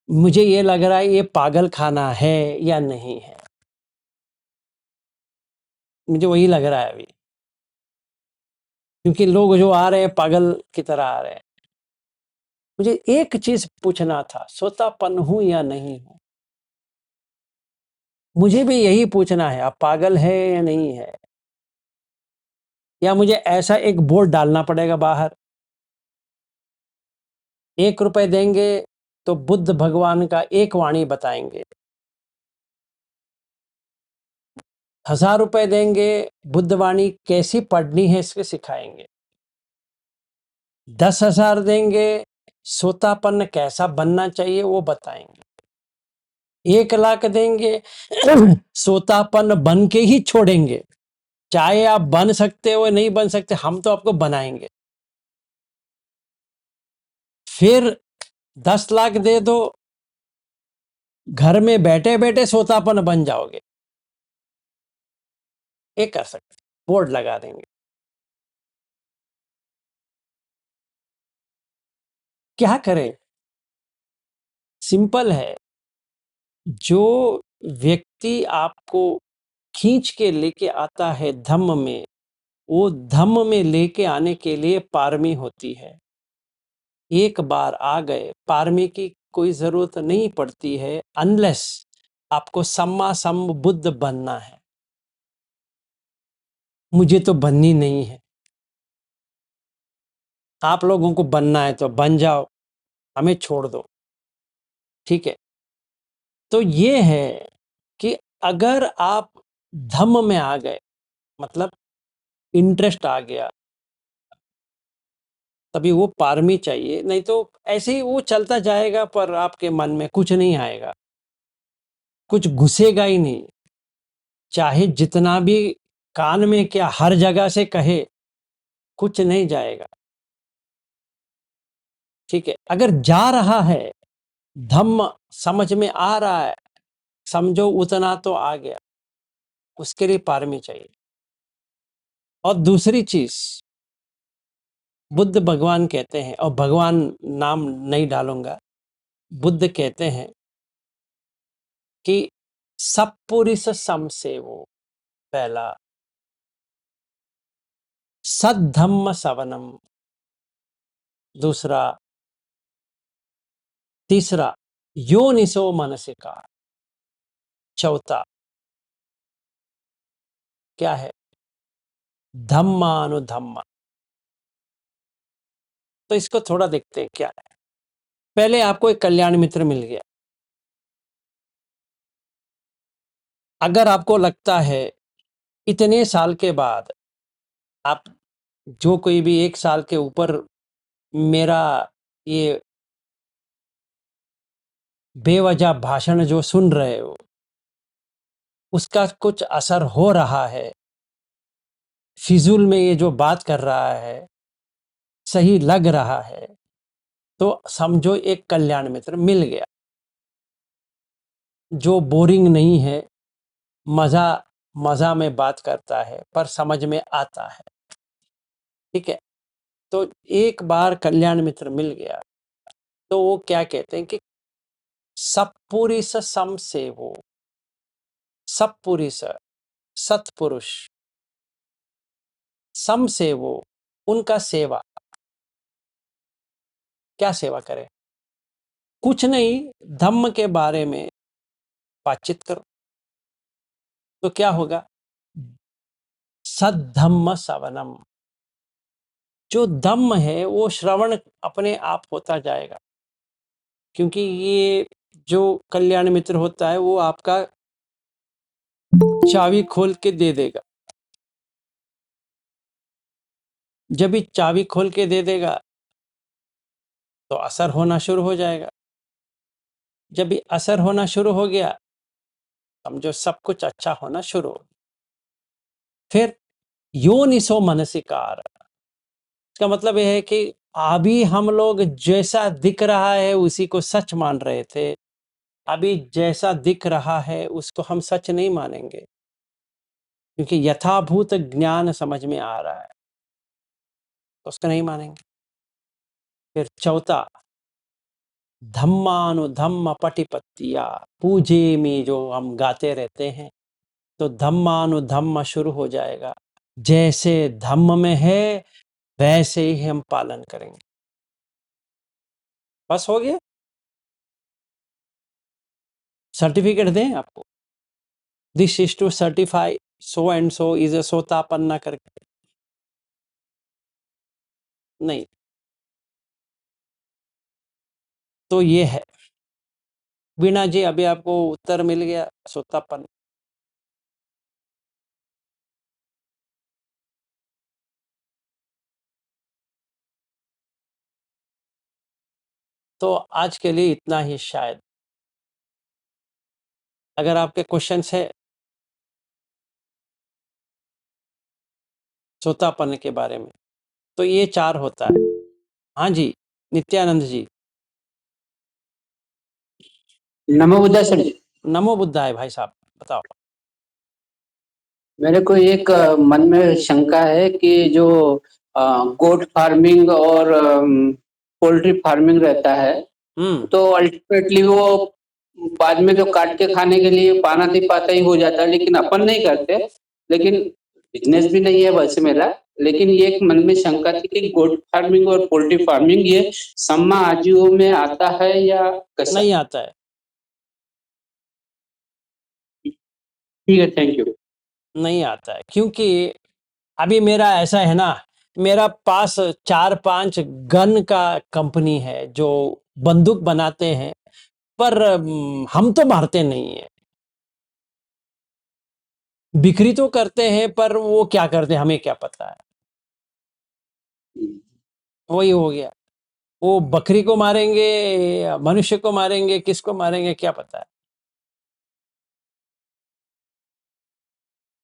मुझे ये लग रहा है ये पागल खाना है या नहीं है। मुझे वही लग रहा है अभी, क्योंकि लोग जो आ रहे हैं पागल की तरह आ रहे हैं। मुझे एक चीज पूछना था, सोतापन हूं या नहीं हूं। मुझे भी यही पूछना है, आप पागल है या नहीं है। या मुझे ऐसा एक बोर्ड डालना पड़ेगा बाहर, 1 रुपए देंगे तो बुद्ध भगवान का एक वाणी बताएंगे, 1000 रुपए देंगे बुद्ध वाणी कैसी पढ़नी है इसके सिखाएंगे, 10,000 देंगे सोतापन कैसा बनना चाहिए वो बताएंगे, 1 लाख देंगे सोतापन बन के ही छोड़ेंगे। चाहे आप बन सकते हो नहीं बन सकते, हम तो आपको बनाएंगे। फिर 10 लाख दे दो, घर में बैठे बैठे सोतापन बन जाओगे। ये कर सकते, बोर्ड लगा देंगे। क्या करें? सिंपल है। जो व्यक्ति आपको खींच के लेके आता है धम्म में, वो धम्म में लेके आने के लिए पारमी होती है। एक बार आ गए, पारमी की कोई जरूरत नहीं पड़ती है, अनलेस आपको सम्मा संबुद्ध बनना है। मुझे तो बननी नहीं है, आप लोगों को बनना है तो बन जाओ, हमें छोड़ दो। ठीक है। तो ये है कि अगर आप धम्म में आ गए, मतलब इंटरेस्ट आ गया, तभी वो पारमी चाहिए। नहीं तो ऐसे ही वो चलता जाएगा, पर आपके मन में कुछ नहीं आएगा, कुछ घुसेगा ही नहीं। चाहे जितना भी कान में क्या हर जगह से कहे, कुछ नहीं जाएगा। ठीक है। अगर जा रहा है, धम्म समझ में आ रहा है, समझो उतना तो आ गया, उसके लिए पारमी चाहिए। और दूसरी चीज, बुद्ध भगवान कहते हैं, और भगवान नाम नहीं डालूंगा, बुद्ध कहते हैं कि सत्पुरुष समसेवो, पहला सद्धम्म सवनम, दूसरा, तीसरा योनिसो मनसिका, चौथा क्या है? धम्मानुधम्म। तो इसको थोड़ा देखते हैं क्या है। पहले आपको एक कल्याण मित्र मिल गया। अगर आपको लगता है इतने साल के बाद, आप जो कोई भी 1 साल के ऊपर मेरा ये बेवजह भाषण जो सुन रहे हो, उसका कुछ असर हो रहा है, फिजूल में ये जो बात कर रहा है सही लग रहा है, तो समझो एक कल्याण मित्र मिल गया, जो बोरिंग नहीं है, मजा मजा में बात करता है, पर समझ में आता है। ठीक है। तो एक बार कल्याण मित्र मिल गया, तो वो क्या कहते हैं कि सत्पुरुष समसेवो, सत्पुरुष सत्पुरुष, समसेवो उनका सेवा। क्या सेवा करें? कुछ नहीं, धम्म के बारे में बातचीत करो, तो क्या होगा? सद्धम्म सवनम, जो धम्म है वो श्रवण अपने आप होता जाएगा, क्योंकि ये जो कल्याण मित्र होता है वो आपका चाबी खोल के दे देगा। जब भी चाबी खोल के दे देगा तो असर होना शुरू हो जाएगा। जब भी असर होना शुरू हो गया, समझो सब कुछ अच्छा होना शुरू हो। फिर योनिसो मनसिकार, इसका मतलब यह है कि अभी हम लोग जैसा दिख रहा है उसी को सच मान रहे थे, अभी जैसा दिख रहा है उसको हम सच नहीं मानेंगे, क्योंकि यथाभूत ज्ञान समझ में आ रहा है, तो उसको नहीं मानेंगे। फिर चौथा, धम्मानुधम्म पटिपत्तिया, पूजे में जो हम गाते रहते हैं, तो धम्मानुधम्म शुरू हो जाएगा। जैसे धम्म में है वैसे ही हम पालन करेंगे। बस हो गया। सर्टिफिकेट दें आपको, this is to certify so and so is a सोतापन्ना करके, नहीं। तो ये है वीणा जी, अभी आपको उत्तर मिल गया सोतापन्न। तो आज के लिए इतना ही शायद। अगर आपके क्वेश्चंस है सोतापन्न के बारे में, तो ये 4 होता है। हाँ जी, नित्यानंद जी। नमो बुद्धाय सर जी। नमो बुद्धाय भाई साहब, बताओ। मेरे को एक मन में शंका है कि जो गोट फार्मिंग और पोल्ट्री फार्मिंग रहता है, तो अल्टीमेटली वो बाद में जो काट के खाने के लिए पाना दी पाता ही हो जाता है, लेकिन अपन नहीं करते। लेकिन बिजनेस भी नहीं है वैसे मेरा, लेकिन ये एक मन में शंका थी कि गोट फार्मिंग और पोल्ट्री फार्मिंग ये सम्मा आजीवों में आता है या कैसा? नहीं आता है। ठीक है, थैंक यू। नहीं आता है, क्योंकि अभी मेरा ऐसा है ना, मेरा पास 4-5 गन का कंपनी है जो बंदूक बनाते हैं, पर हम तो मारते नहीं है। बिक्री तो करते हैं, पर वो क्या करते हैं हमें क्या पता है। वही हो गया, वो बकरी को मारेंगे, मनुष्य को मारेंगे, किसको मारेंगे क्या पता है।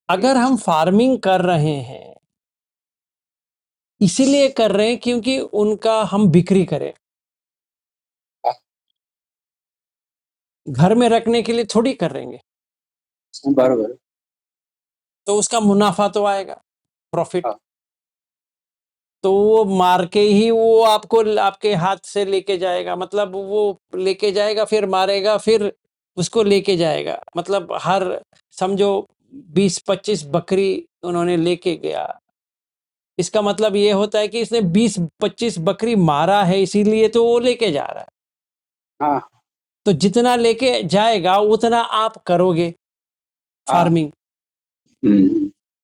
अगर हम फार्मिंग कर रहे हैं इसीलिए कर रहे हैं क्योंकि उनका हम बिक्री करें, घर में रखने के लिए थोड़ी कर रहेंगे। बराबर। तो उसका मुनाफा तो आएगा, प्रॉफिट। हाँ। तो वो मार के ही वो आपको आपके हाथ से लेके जाएगा, मतलब वो लेके जाएगा, फिर मारेगा, फिर उसको लेके जाएगा। मतलब हर समझो 20-25 बकरी उन्होंने लेके गया, इसका मतलब ये होता है कि इसने 20-25 बकरी मारा है, इसीलिए तो वो लेके जा रहा है। हाँ। तो जितना लेके जाएगा उतना आप करोगे फार्मिंग।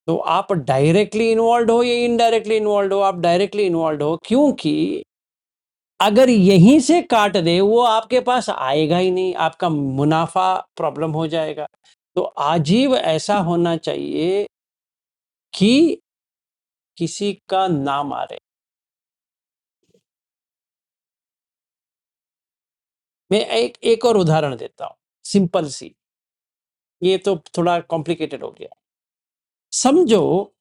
तो आप डायरेक्टली इन्वॉल्व हो या इनडायरेक्टली इन्वॉल्व हो? आप डायरेक्टली इन्वॉल्व हो, क्योंकि अगर यहीं से काट दे वो आपके पास आएगा ही नहीं, आपका मुनाफा प्रॉब्लम हो जाएगा। तो आजीव ऐसा होना चाहिए कि किसी का ना मारे। मैं एक और उदाहरण देता हूं, सिंपल सी, ये तो थोड़ा कॉम्प्लिकेटेड हो गया। समझो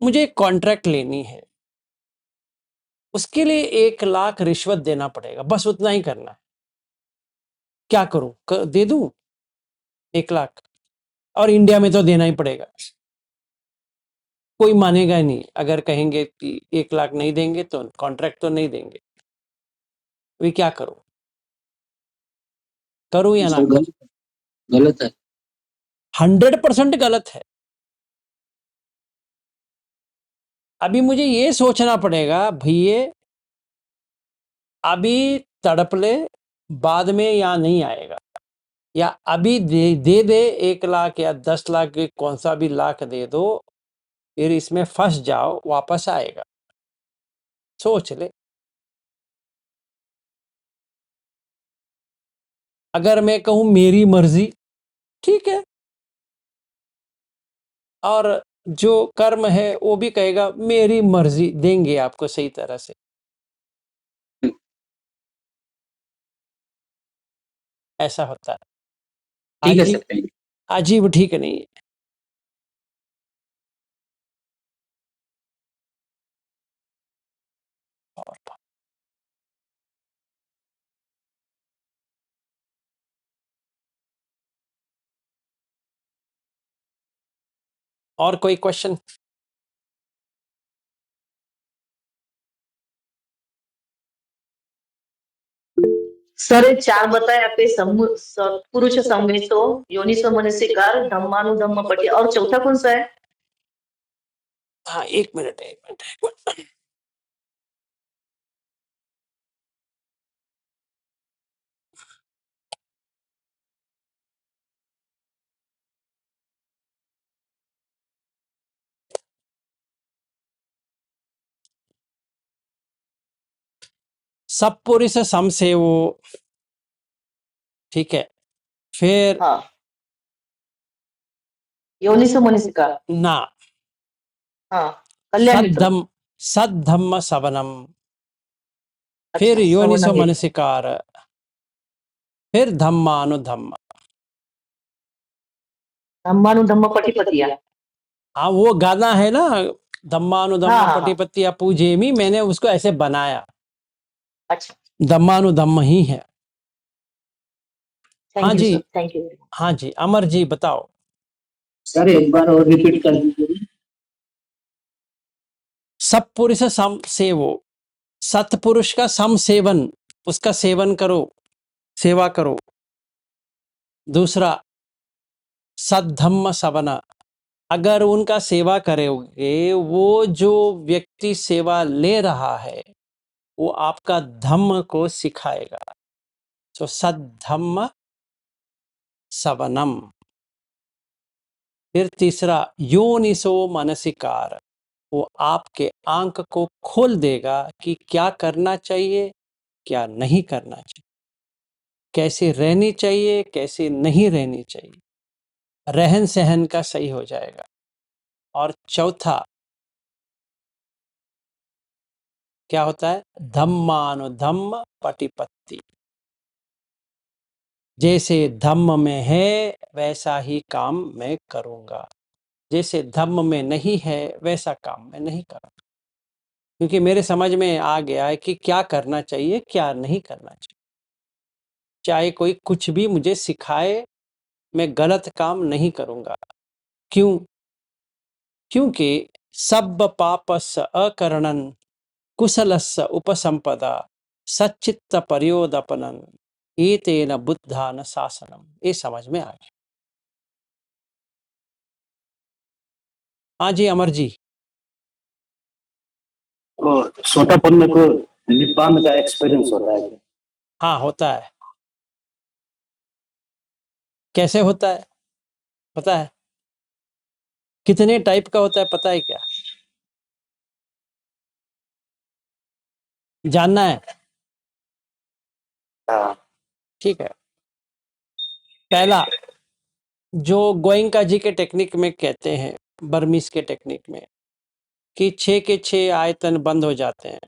मुझे एक कॉन्ट्रैक्ट लेनी है, उसके लिए 1 लाख रिश्वत देना पड़ेगा, बस उतना ही करना है। क्या करूं? दे दूं 1 लाख? और इंडिया में तो देना ही पड़ेगा, कोई मानेगा ही नहीं। अगर कहेंगे कि 1 लाख नहीं देंगे तो कॉन्ट्रैक्ट तो नहीं देंगे। वे क्या करूं? करूं या ना करूं? गलत है। 100% गलत है। अभी मुझे ये सोचना पड़ेगा, भैया अभी तड़प ले, बाद में यहाँ नहीं आएगा। या अभी दे 1 लाख या 10 लाख, कौन सा भी लाख दे दो, फिर इसमें फंस जाओ, वापस आएगा। सोच ले। अगर मैं कहूं मेरी मर्जी, ठीक है, और जो कर्म है वो भी कहेगा मेरी मर्जी, देंगे आपको सही तरह से। ऐसा होता है। ठीक है सर। अजीब ठीक नहीं है। और कोई क्वेश्चन? सर ये 4 बताए आपके पुरुष संहितो, योनिसो मनसिकार, धम्मानुधम्म पटी, और चौथा कौन सा है? हाँ, एक मिनट। सब पुरुष समसेवो, ठीक है। फिर हाँ, योनिसो मनसिकार, ना, हाँ, कल्याण मित्र, सद्धम्म सवनम, फिर अच्छा, योनिसो सवनम एक, मनसिकार, फिर धम्मानुधम्म। धम्मानुधम्म पटी पतिया। हाँ, वो गाना है ना, धम्मानुधम्म हाँ, हाँ, पटी हाँ, पतिया पूजेमी, मैंने उसको ऐसे बनाया, अच्छा, धम्मानुधम्म ही है। हाँ थैंक यू जी, सर, थैंक यू। हाँ जी, अमर जी बताओ। सर एक बार और रिपीट कर दीजिए। सब पुरुष सम सेवो, सतपुरुष का सम सेवन, उसका सेवन करो, सेवा करो। दूसरा, सद्धम्म सवना, अगर उनका सेवा करोगे, वो जो व्यक्ति सेवा ले रहा है वो आपका धम्म को सिखाएगा। तो सद्धम्म सवनम। फिर तीसरा, योनिसो मनसिकार, वो आपके आंख को खोल देगा कि क्या करना चाहिए, क्या नहीं करना चाहिए, कैसे रहनी चाहिए, कैसे नहीं रहनी चाहिए, रहन सहन का सही हो जाएगा। और चौथा क्या होता है? धम्मानुधम्म पटिपत्ति, जैसे धम्म में है वैसा ही काम मैं करूंगा, जैसे धम्म में नहीं है वैसा काम मैं नहीं करूंगा। क्योंकि मेरे समझ में आ गया है कि क्या करना चाहिए, क्या नहीं करना चाहिए। चाहे कोई कुछ भी मुझे सिखाए, मैं गलत काम नहीं करूंगा। क्यों? क्योंकि सब पापस्य अकरणन कुशलस्य उपसंपदा सच्चित्त पर्योदपनन एतेन बुद्धान शासनम। ये समझ में आ गया। हाँ जी, अमर जी। सोतापन में को लिप बाम का एक्सपीरियंस होता है क्या? हाँ, होता है। कैसे होता है पता है? कितने टाइप का होता है पता है क्या? जानना है? हाँ। ठीक है। पहला, जो गोयंका जी के टेक्निक में कहते हैं, बर्मीज के टेक्निक में, कि 6 के 6 आयतन बंद हो जाते हैं,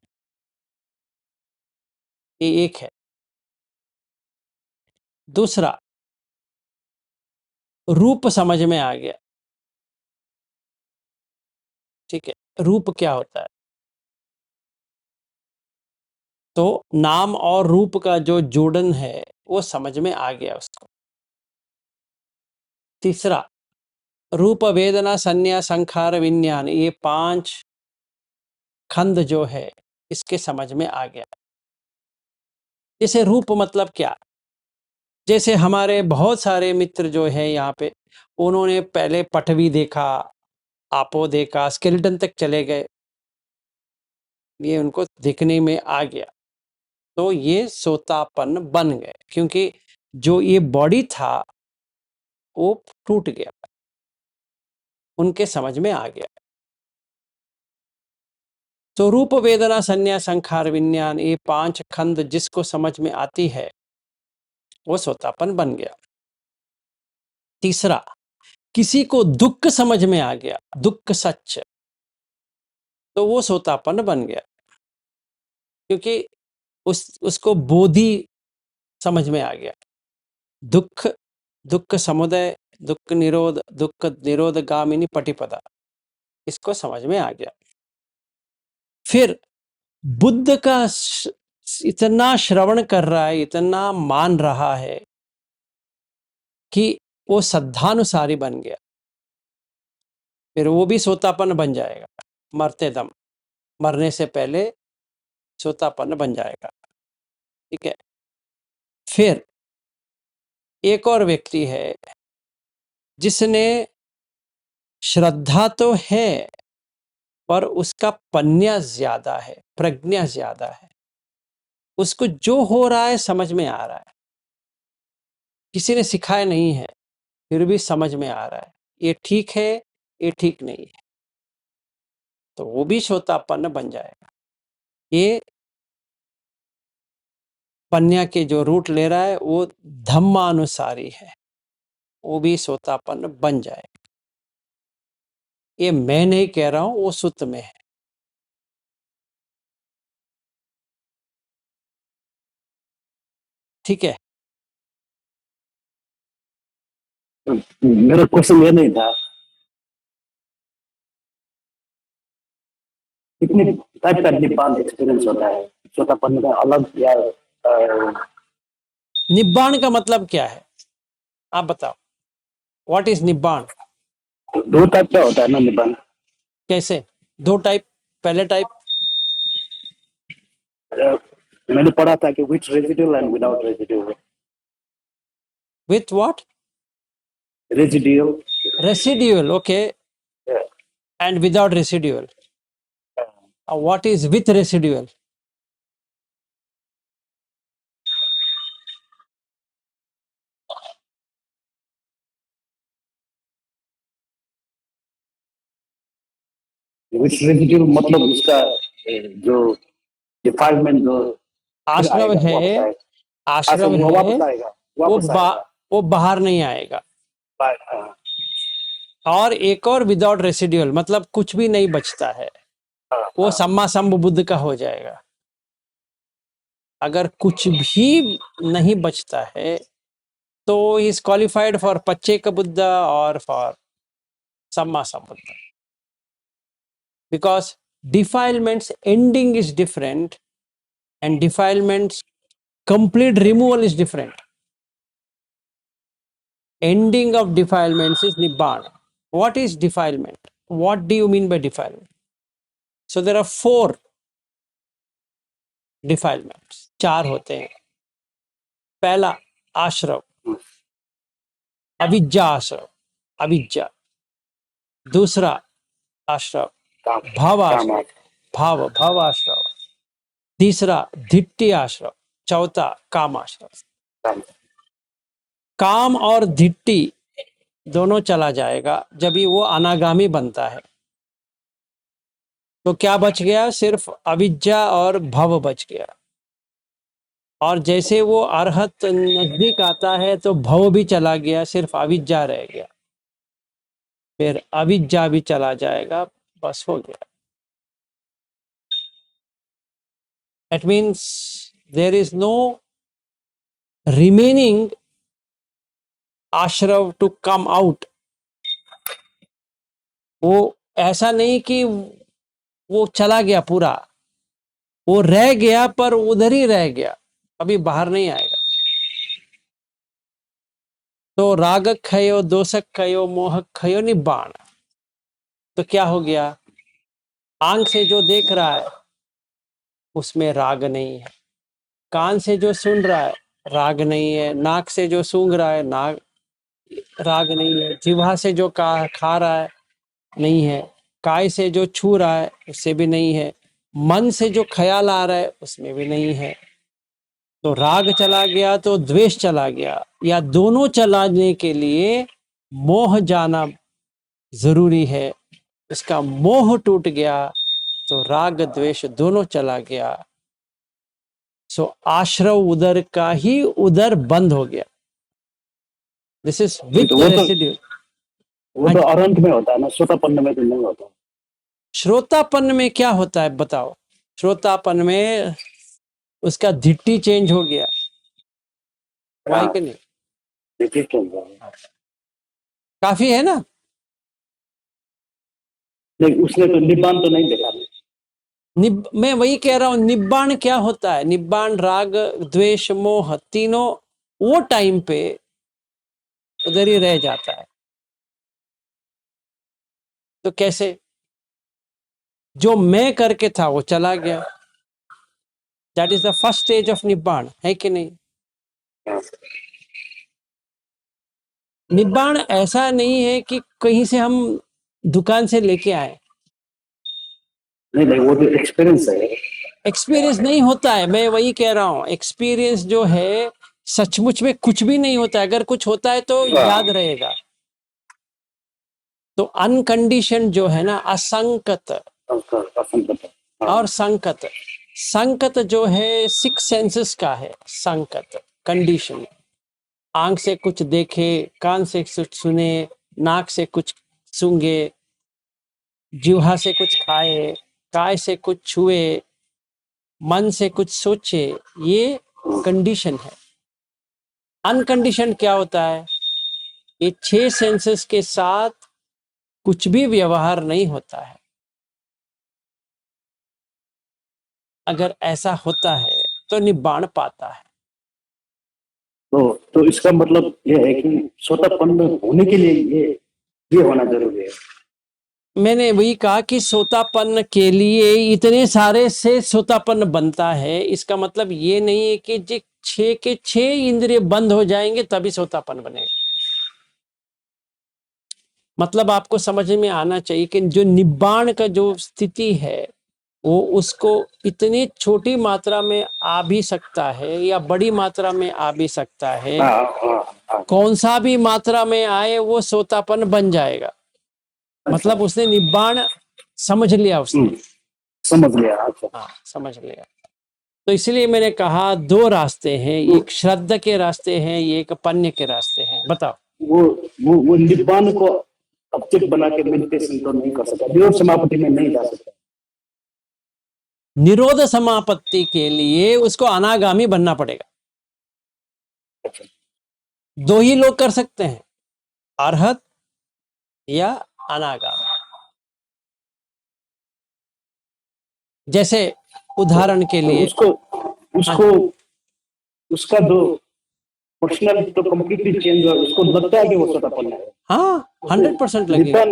ये एक है। दूसरा, रूप समझ में आ गया, ठीक है। रूप क्या होता है? तो नाम और रूप का जो जोड़न है वो समझ में आ गया उसको। तीसरा, रूप वेदना संज्ञा संखार विज्ञान, ये 5 खंड जो है इसके समझ में आ गया। जैसे रूप मतलब क्या? जैसे हमारे बहुत सारे मित्र जो है यहाँ पे, उन्होंने पहले पटवी देखा, आपो देखा, स्केलेटन तक चले गए, ये उनको दिखने में आ गया, तो ये सोतापन बन गए। क्योंकि जो ये बॉडी था वो टूट गया, उनके समझ में आ गया। तो रूप वेदना संज्ञा संखार विज्ञान, ये 5 खंड जिसको समझ में आती है वो सोतापन बन गया। तीसरा, किसी को दुख समझ में आ गया, दुख सच, तो वो सोतापन बन गया, क्योंकि उसको बोधि समझ में आ गया। दुख, दुख समुदय, दुख निरोध गामिनी पटिपदा, इसको समझ में आ गया। फिर बुद्ध का इतना श्रवण कर रहा है, इतना मान रहा है कि वो श्रद्धानुसारी बन गया, फिर वो भी सोतापन बन जाएगा। मरते दम, मरने से पहले सोतापन बन जाएगा। ठीक है। फिर एक और व्यक्ति है जिसने श्रद्धा तो है पर उसका पन्या ज्यादा है, प्रज्ञा ज्यादा है, उसको जो हो रहा है समझ में आ रहा है, किसी ने सिखाया नहीं है फिर भी समझ में आ रहा है ये ठीक है ये ठीक नहीं है, तो वो भी सोतापन्न बन जाएगा। ये पन्या के जो रूट ले रहा है वो धम्मानुसारी है, वो भी सोतापन्न बन जाएगा। ये मैं नहीं कह रहा हूं, वो सुत्त में है। ठीक है। मेरा क्वेश्चन ये नहीं था, कितने टाइप का निब्बान एक्सपीरियंस होता है, सोतापन का अलग या निब्बाण का मतलब क्या है आप बताओ, व्हाट इज निब्बाण? 2 टाइप का होता है ना निब्बान? कैसे 2 टाइप? पहले टाइप मैंने पढ़ा था कि with residual and without residual. With what? Residual. Residual, okay, and without residual. What is with residual? With residual मतलब उसका जो डिफाइलमेंट जो आश्रम आएगा, है, वापस आएगा। आश्रम वो है, वापस आएगा, वापस आएगा। वो बाहर नहीं आएगा। हाँ, और एक और विदाउट रेसिड्यूअल मतलब कुछ भी नहीं बचता है, हाँ, वो सम्मा संभ बुद्ध का हो जाएगा। अगर कुछ भी नहीं बचता है तो is qualified for Pacceka Buddha और for Samma Sambuddha, because defilements ending is different and defilements complete removal is different. Ending of defilements is nibbana. What is defilement? What do you mean by defilement? So there are 4 defilements, 4 होते हैं। पहला आश्रव, अविज्जा आश्रव, अविज्जा। दूसरा आश्रव भाव आश्रव, भाव आश्रव। तीसरा धिट्टी आश्रव, चौथा काम आश्रव। काम और धिट्टी दोनों चला जाएगा जब भी वो अनागामी बनता है, तो क्या बच गया? सिर्फ अविज्जा और भव बच गया। और जैसे वो अरहत नजदीक आता है तो भव भी चला गया, सिर्फ अविज्जा रह गया, फिर अविज्जा भी चला जाएगा, बस हो गया। That means there is no remaining ashrav to come out. वो ऐसा नहीं कि वो चला गया पूरा, वो रह गया पर उधर ही रह गया, अभी बाहर नहीं आएगा। तो राग खयो, दोषक खयो, मोह खयो, निब्बाण। तो क्या हो गया? आंख से जो देख रहा है उसमें राग नहीं है, कान से जो सुन रहा है राग नहीं है, नाक से जो सूंघ रहा है राग नहीं है, जिह्वा से जो खा रहा है नहीं है, काय से जो छू रहा है उससे भी नहीं है, मन से जो ख्याल आ रहा है उसमें भी नहीं है। तो राग चला गया तो द्वेष चला गया, या दोनों चलाने के लिए मोह जाना जरूरी है। इसका मोह टूट गया तो राग द्वेष दोनों चला गया। सो आश्रव उदर का ही उदर बंद हो गया। दिस इज विथ तो वो तो रेसिड्यू। वो तो अरंत में होता है ना, श्रोतापन्न में तो नहीं होता। श्रोतापन में क्या होता है बताओ? श्रोतापन में उसका धिट्टी चेंज हो गया, वाई के नहीं? देखिए क्या हुआ है। काफी है ना। नहीं, उसने तो निब्बान तो नहीं देखा। मैं वही कह रहा हूं, निब्बाण क्या होता है? निब्बाण राग द्वेष मोह तीनों वो टाइम पे उधर ही रह जाता है। तो कैसे? जो मैं करके था वो चला गया। That is the first stage of Nibbana, है कि नहीं? निब्बाण ऐसा नहीं है कि कहीं से हम दुकान से लेके आए। नहीं नहीं, वो तो एक्सपीरियंस है। एक्सपीरियंस नहीं होता है, मैं वही कह रहा हूं। एक्सपीरियंस जो है सचमुच में कुछ भी नहीं होता है। अगर कुछ होता है तो याद रहेगा। तो अनकंडीशन जो है ना, असंकत और संकत। संकत जो है सिक्स सेंसेस का है। संकत कंडीशन, आंख से कुछ देखे, कान से कुछ सुने, नाक से कुछ सूंघे, जिह्वा से कुछ खाए, काय से कुछ छुए, मन से कुछ सोचे, ये कंडीशन है। अनकंडीशन क्या होता है? ये 6 सेंसेस के साथ कुछ भी व्यवहार नहीं होता है। अगर ऐसा होता है तो निब्बाण पाता है। तो इसका मतलब ये है कि श्रोतापन्न होने के लिए ये होना जरूरी है। मैंने वही कहा कि सोतापन्न के लिए इतने सारे से सोतापन्न बनता है। इसका मतलब ये नहीं है कि जो 6 के 6 इंद्रिय बंद हो जाएंगे तभी सोतापन्न बनेगा। मतलब आपको समझ में आना चाहिए कि जो निब्बाण का जो स्थिति है वो उसको इतनी छोटी मात्रा में आ भी सकता है या बड़ी मात्रा में आ भी सकता है। कौन सा भी मात्रा में आए वो सोतापन्न बन जाएगा। मतलब उसने निब्बाण समझ लिया, उसने समझ लिया। अच्छा, हाँ समझ लिया। तो इसलिए मैंने कहा 2 रास्ते हैं, एक श्रद्धा के रास्ते हैं, एक पन्य के रास्ते हैं। बताओ। वो निब्बान को ऑब्जेक्ट बना के मेडिटेशन तो नहीं कर सकता, निरोध समापत्ति में नहीं जा सकता। निरोध समापत्ति के लिए उसको अनागामी बनना पड़ेगा। 2 ही लोग कर सकते हैं, अरहत या अनागामी। जैसे उदाहरण के लिए उसका जो पर्सनल तो कंप्लीटली चेंज हुआ, उसको लगता है कि वो सोतापन्न है। हाँ 100% लगेगा।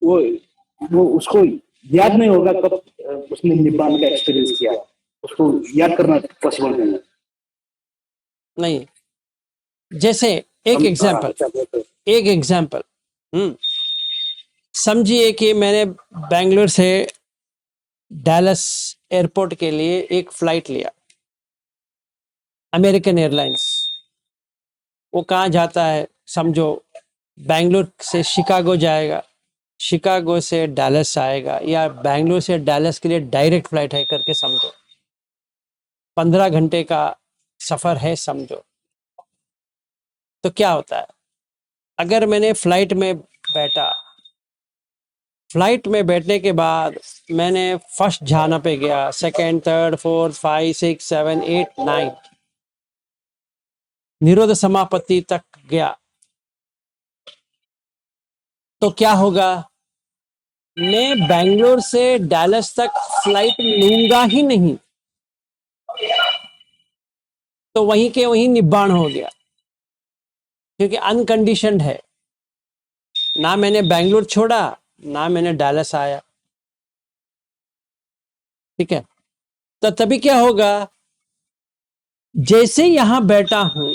वो उसको याद नहीं होगा कब उसने निब्बान का एक्सपीरियंस किया, उसको याद करना पॉसिबल नहीं है। नहीं, जैसे एक एग्जाम्पल समझिए कि मैंने बेंगलुरु से डैलस एयरपोर्ट के लिए एक फ्लाइट लिया, अमेरिकन एयरलाइंस। वो कहाँ जाता है समझो, बेंगलुरु से शिकागो जाएगा, शिकागो से डैलस आएगा, या बेंगलुरु से डैलस के लिए डायरेक्ट फ्लाइट है करके समझो। 15 घंटे का सफ़र है समझो। तो क्या होता है, अगर मैंने फ्लाइट में बैठा, फ्लाइट में बैठने के बाद मैंने फर्स्ट झाना पे गया, सेकंड, थर्ड, फोर्थ, 5, 6, 7, 8, 9 निरोध समापत्ति तक गया, तो क्या होगा? मैं बेंगलोर से डैलस तक फ्लाइट लूंगा ही नहीं, तो वहीं के वहीं निब्बाण हो गया, क्योंकि अनकंडीशनड है। ना मैंने बेंगलोर छोड़ा, ना मैंने डैलस आया। ठीक है, तो तभी क्या होगा, जैसे यहां बैठा हूं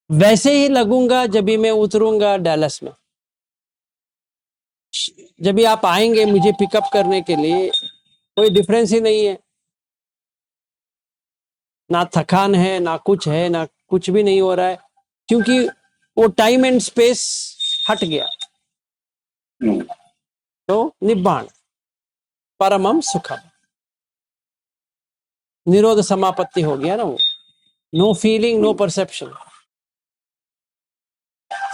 वैसे ही लगूंगा जब भी मैं उतरूंगा डैलस में। जब भी आप आएंगे मुझे पिकअप करने के लिए, कोई डिफरेंस ही नहीं है। ना थकान है, ना कुछ है, ना कुछ भी नहीं हो रहा है, क्योंकि वो टाइम एंड स्पेस हट गया। तो निब्बाण परमम सुखम, निरोध समापत्ति हो गया ना वो। नो फीलिंग, नो परसेप्शन,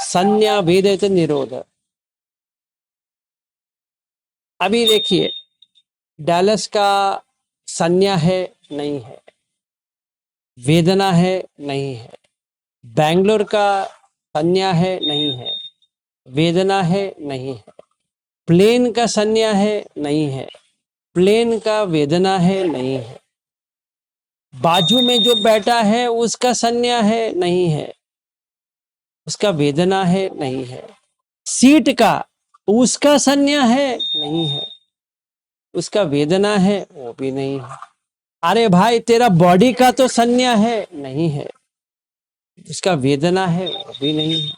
संज्ञा वेदित निरोध। अभी देखिए, डैलस का संज्ञा है नहीं है, वेदना है नहीं है, बैंगलोर का संज्ञा है नहीं है, वेदना है नहीं है, प्लेन का संज्ञा है नहीं है, प्लेन का वेदना है नहीं है, बाजू में जो बैठा है उसका संज्ञा है नहीं है, उसका वेदना है नहीं है, सीट का उसका संज्ञा है नहीं है, उसका वेदना है वो भी नहीं है। अरे भाई, तेरा बॉडी का तो संज्ञा है नहीं है, उसका वेदना है वो भी नहीं है।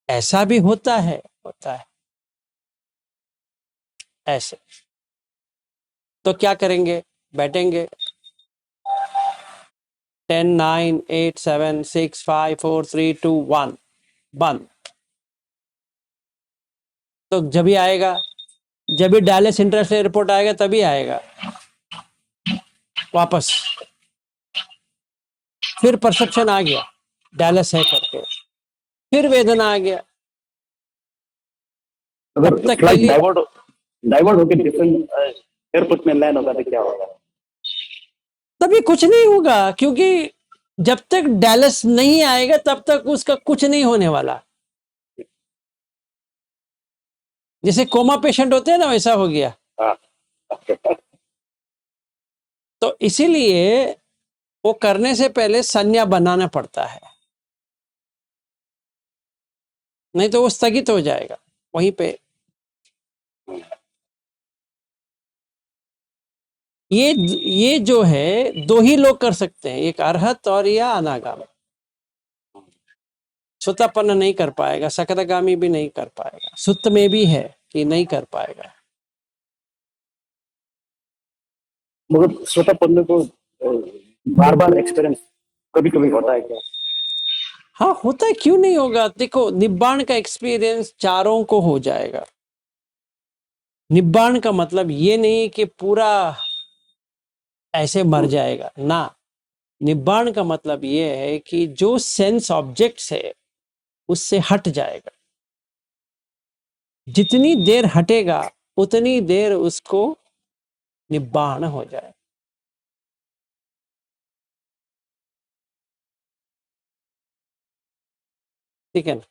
ऐसा भी होता है, होता है ऐसे। तो क्या करेंगे? बैठेंगे। 10 9 8 7 6 5 4 3 2 1 बंद। तो जब भी आएगा, जब भी डैलस इंटरनेशनल एयरपोर्ट आएगा तभी आएगा वापस। फिर परसेप्शन आ गया डैलस है करके, फिर वेदना आ गया। अगर तब तक के फ्लाइट लिए डाइवर्ट होकर डिफरेंट एयरपोर्ट में लैंड होगा तो क्या होगा? तभी कुछ नहीं होगा, क्योंकि जब तक डैलस नहीं आएगा तब तक उसका कुछ नहीं होने वाला। जैसे कोमा पेशेंट होते हैं ना, वैसा हो गया। तो इसीलिए वो करने से पहले संज्ञा बनाना पड़ता है, नहीं तो वो स्थगित हो जाएगा वहीं पे। ये जो है दो ही लोग कर सकते हैं, एक अरहत और या अनागामी। सुतपन्न नहीं कर पाएगा, सकदगामी भी नहीं कर पाएगा, सुत में भी है कि नहीं कर पाएगा। मगर स्वतःपन्न को बार बार एक्सपीरियंस कभी कभी होता है क्या? हाँ होता है, क्यों नहीं होगा। देखो, निब्बाण का एक्सपीरियंस चारों को हो जाएगा। निब्बाण का मतलब ये नहीं कि पूरा ऐसे मर जाएगा ना। निब्बाण का मतलब ये है कि जो सेंस ऑब्जेक्ट्स है उससे हट जाएगा। जितनी देर हटेगा उतनी देर उसको निब्बाण हो जाए। ठीक है ना?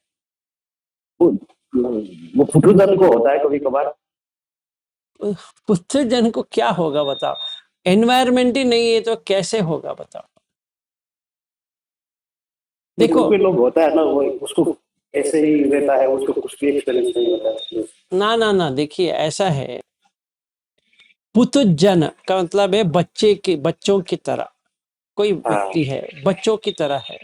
वो फुटुजन को होता है कभी कभार। पुत्र जन को क्या होगा बताओ? एनवायरमेंट ही नहीं है तो कैसे होगा बताओ? देखो, कोई लोग होता है ना, वो उसको ऐसे ही रहता है, उसको कुछ भी एक्सपीरियंस नहीं होता है। ना ना ना, देखिए ऐसा है, पुत्र जन का मतलब है बच्चों की तरह। कोई व्यक्ति है बच्चों की तरह है,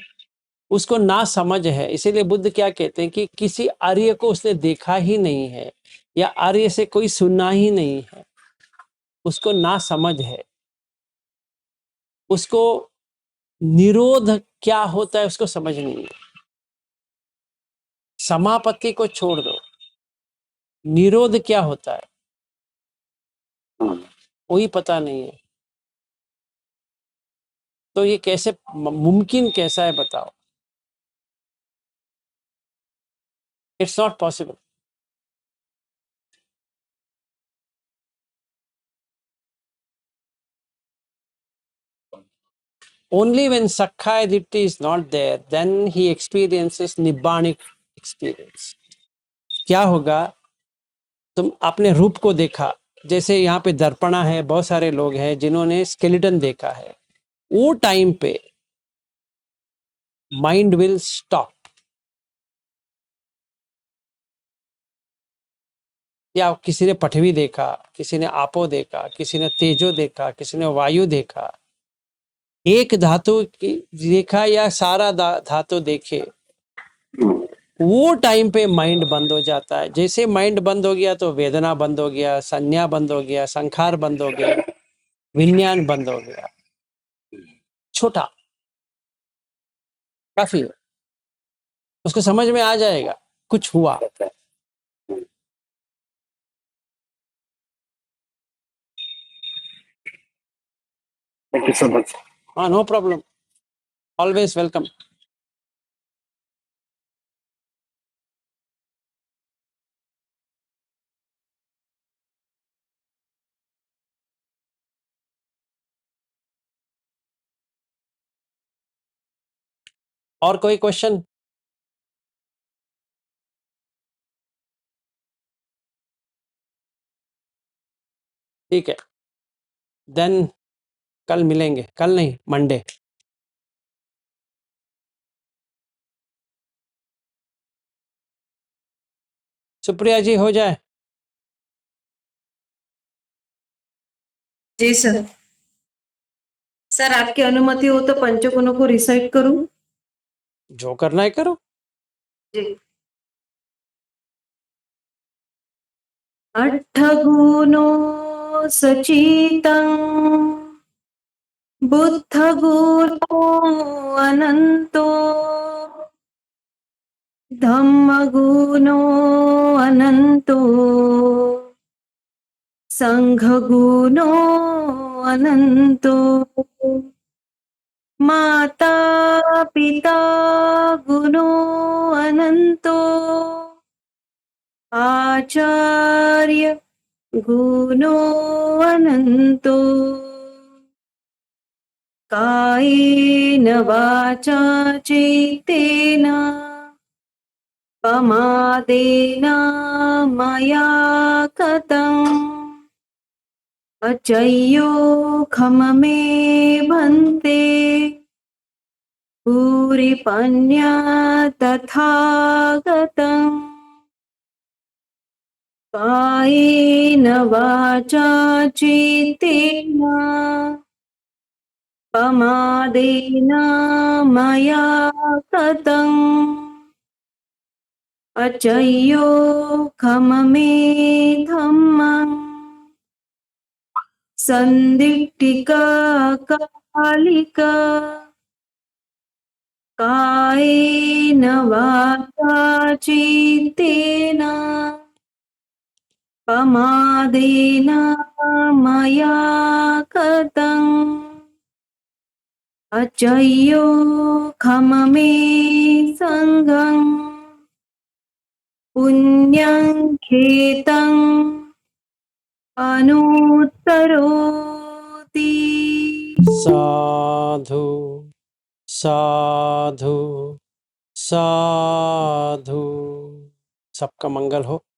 उसको ना समझ है। इसीलिए बुद्ध क्या कहते हैं कि किसी आर्य को उसने देखा ही नहीं है या आर्य से कोई सुना ही नहीं है, उसको ना समझ है। उसको निरोध क्या होता है उसको समझ नहीं है। समापत्ति को छोड़ दो, निरोध क्या होता है वही पता नहीं है। तो ये कैसे मुमकिन कैसा है बताओ? It's not possible. Only when Sakkaya Ditthi is not there, then he experiences Nibbanic experience. क्या होगा? तुम अपने रूप को देखा, जैसे यहाँ पे दर्पणा है, बहुत सारे लोग हैं जिन्होंने स्केलेटन देखा है। वो टाइम पे माइंड विल स्टॉप। या किसी ने पृथ्वी देखा, किसी ने आपो देखा, किसी ने तेजो देखा, किसी ने वायु देखा, एक धातु की देखा या सारा धातु देखे, वो टाइम पे माइंड बंद हो जाता है। जैसे माइंड बंद हो गया तो वेदना बंद हो गया, संज्ञा बंद हो गया, संखार बंद हो गया, विज्ञान बंद हो गया। छोटा काफी है, उसको समझ में आ जाएगा कुछ हुआ। Thank you so much. हाँ, नो प्रॉब्लम, ऑलवेज वेलकम। और कोई क्वेश्चन? ठीक है, देन कल मिलेंगे, कल नहीं मंडे। सुप्रिया जी हो जाए? जी सर। सर आपकी अनुमति हो तो पंचगुणों को रिसाइट करूं? जो करना है करो। जी। अट्ठगुणो सचितं बुद्धगुणो अनंतो धम्मगुणो अनंतो संघगुणो अनंतो माता पिता गुणो अनंतो आचार्य गुणो अनंतो कायेन वाचा चेतेन पमादेन मया कृतम् अचय्यो खममे भन्ते पूरिपन्या तथागतम् कायेन वाचा चेतेन पमादेन मया कृतम् अचय्यो खममे धम्मम् संदिट्टिका कालिका कायेन वाचा चेतेन पमादेन मया कृतम् अचय्यो खममे संघम् पुण्यं खेतं अनुत्तरोति। साधु साधु साधु। सबका मंगल हो।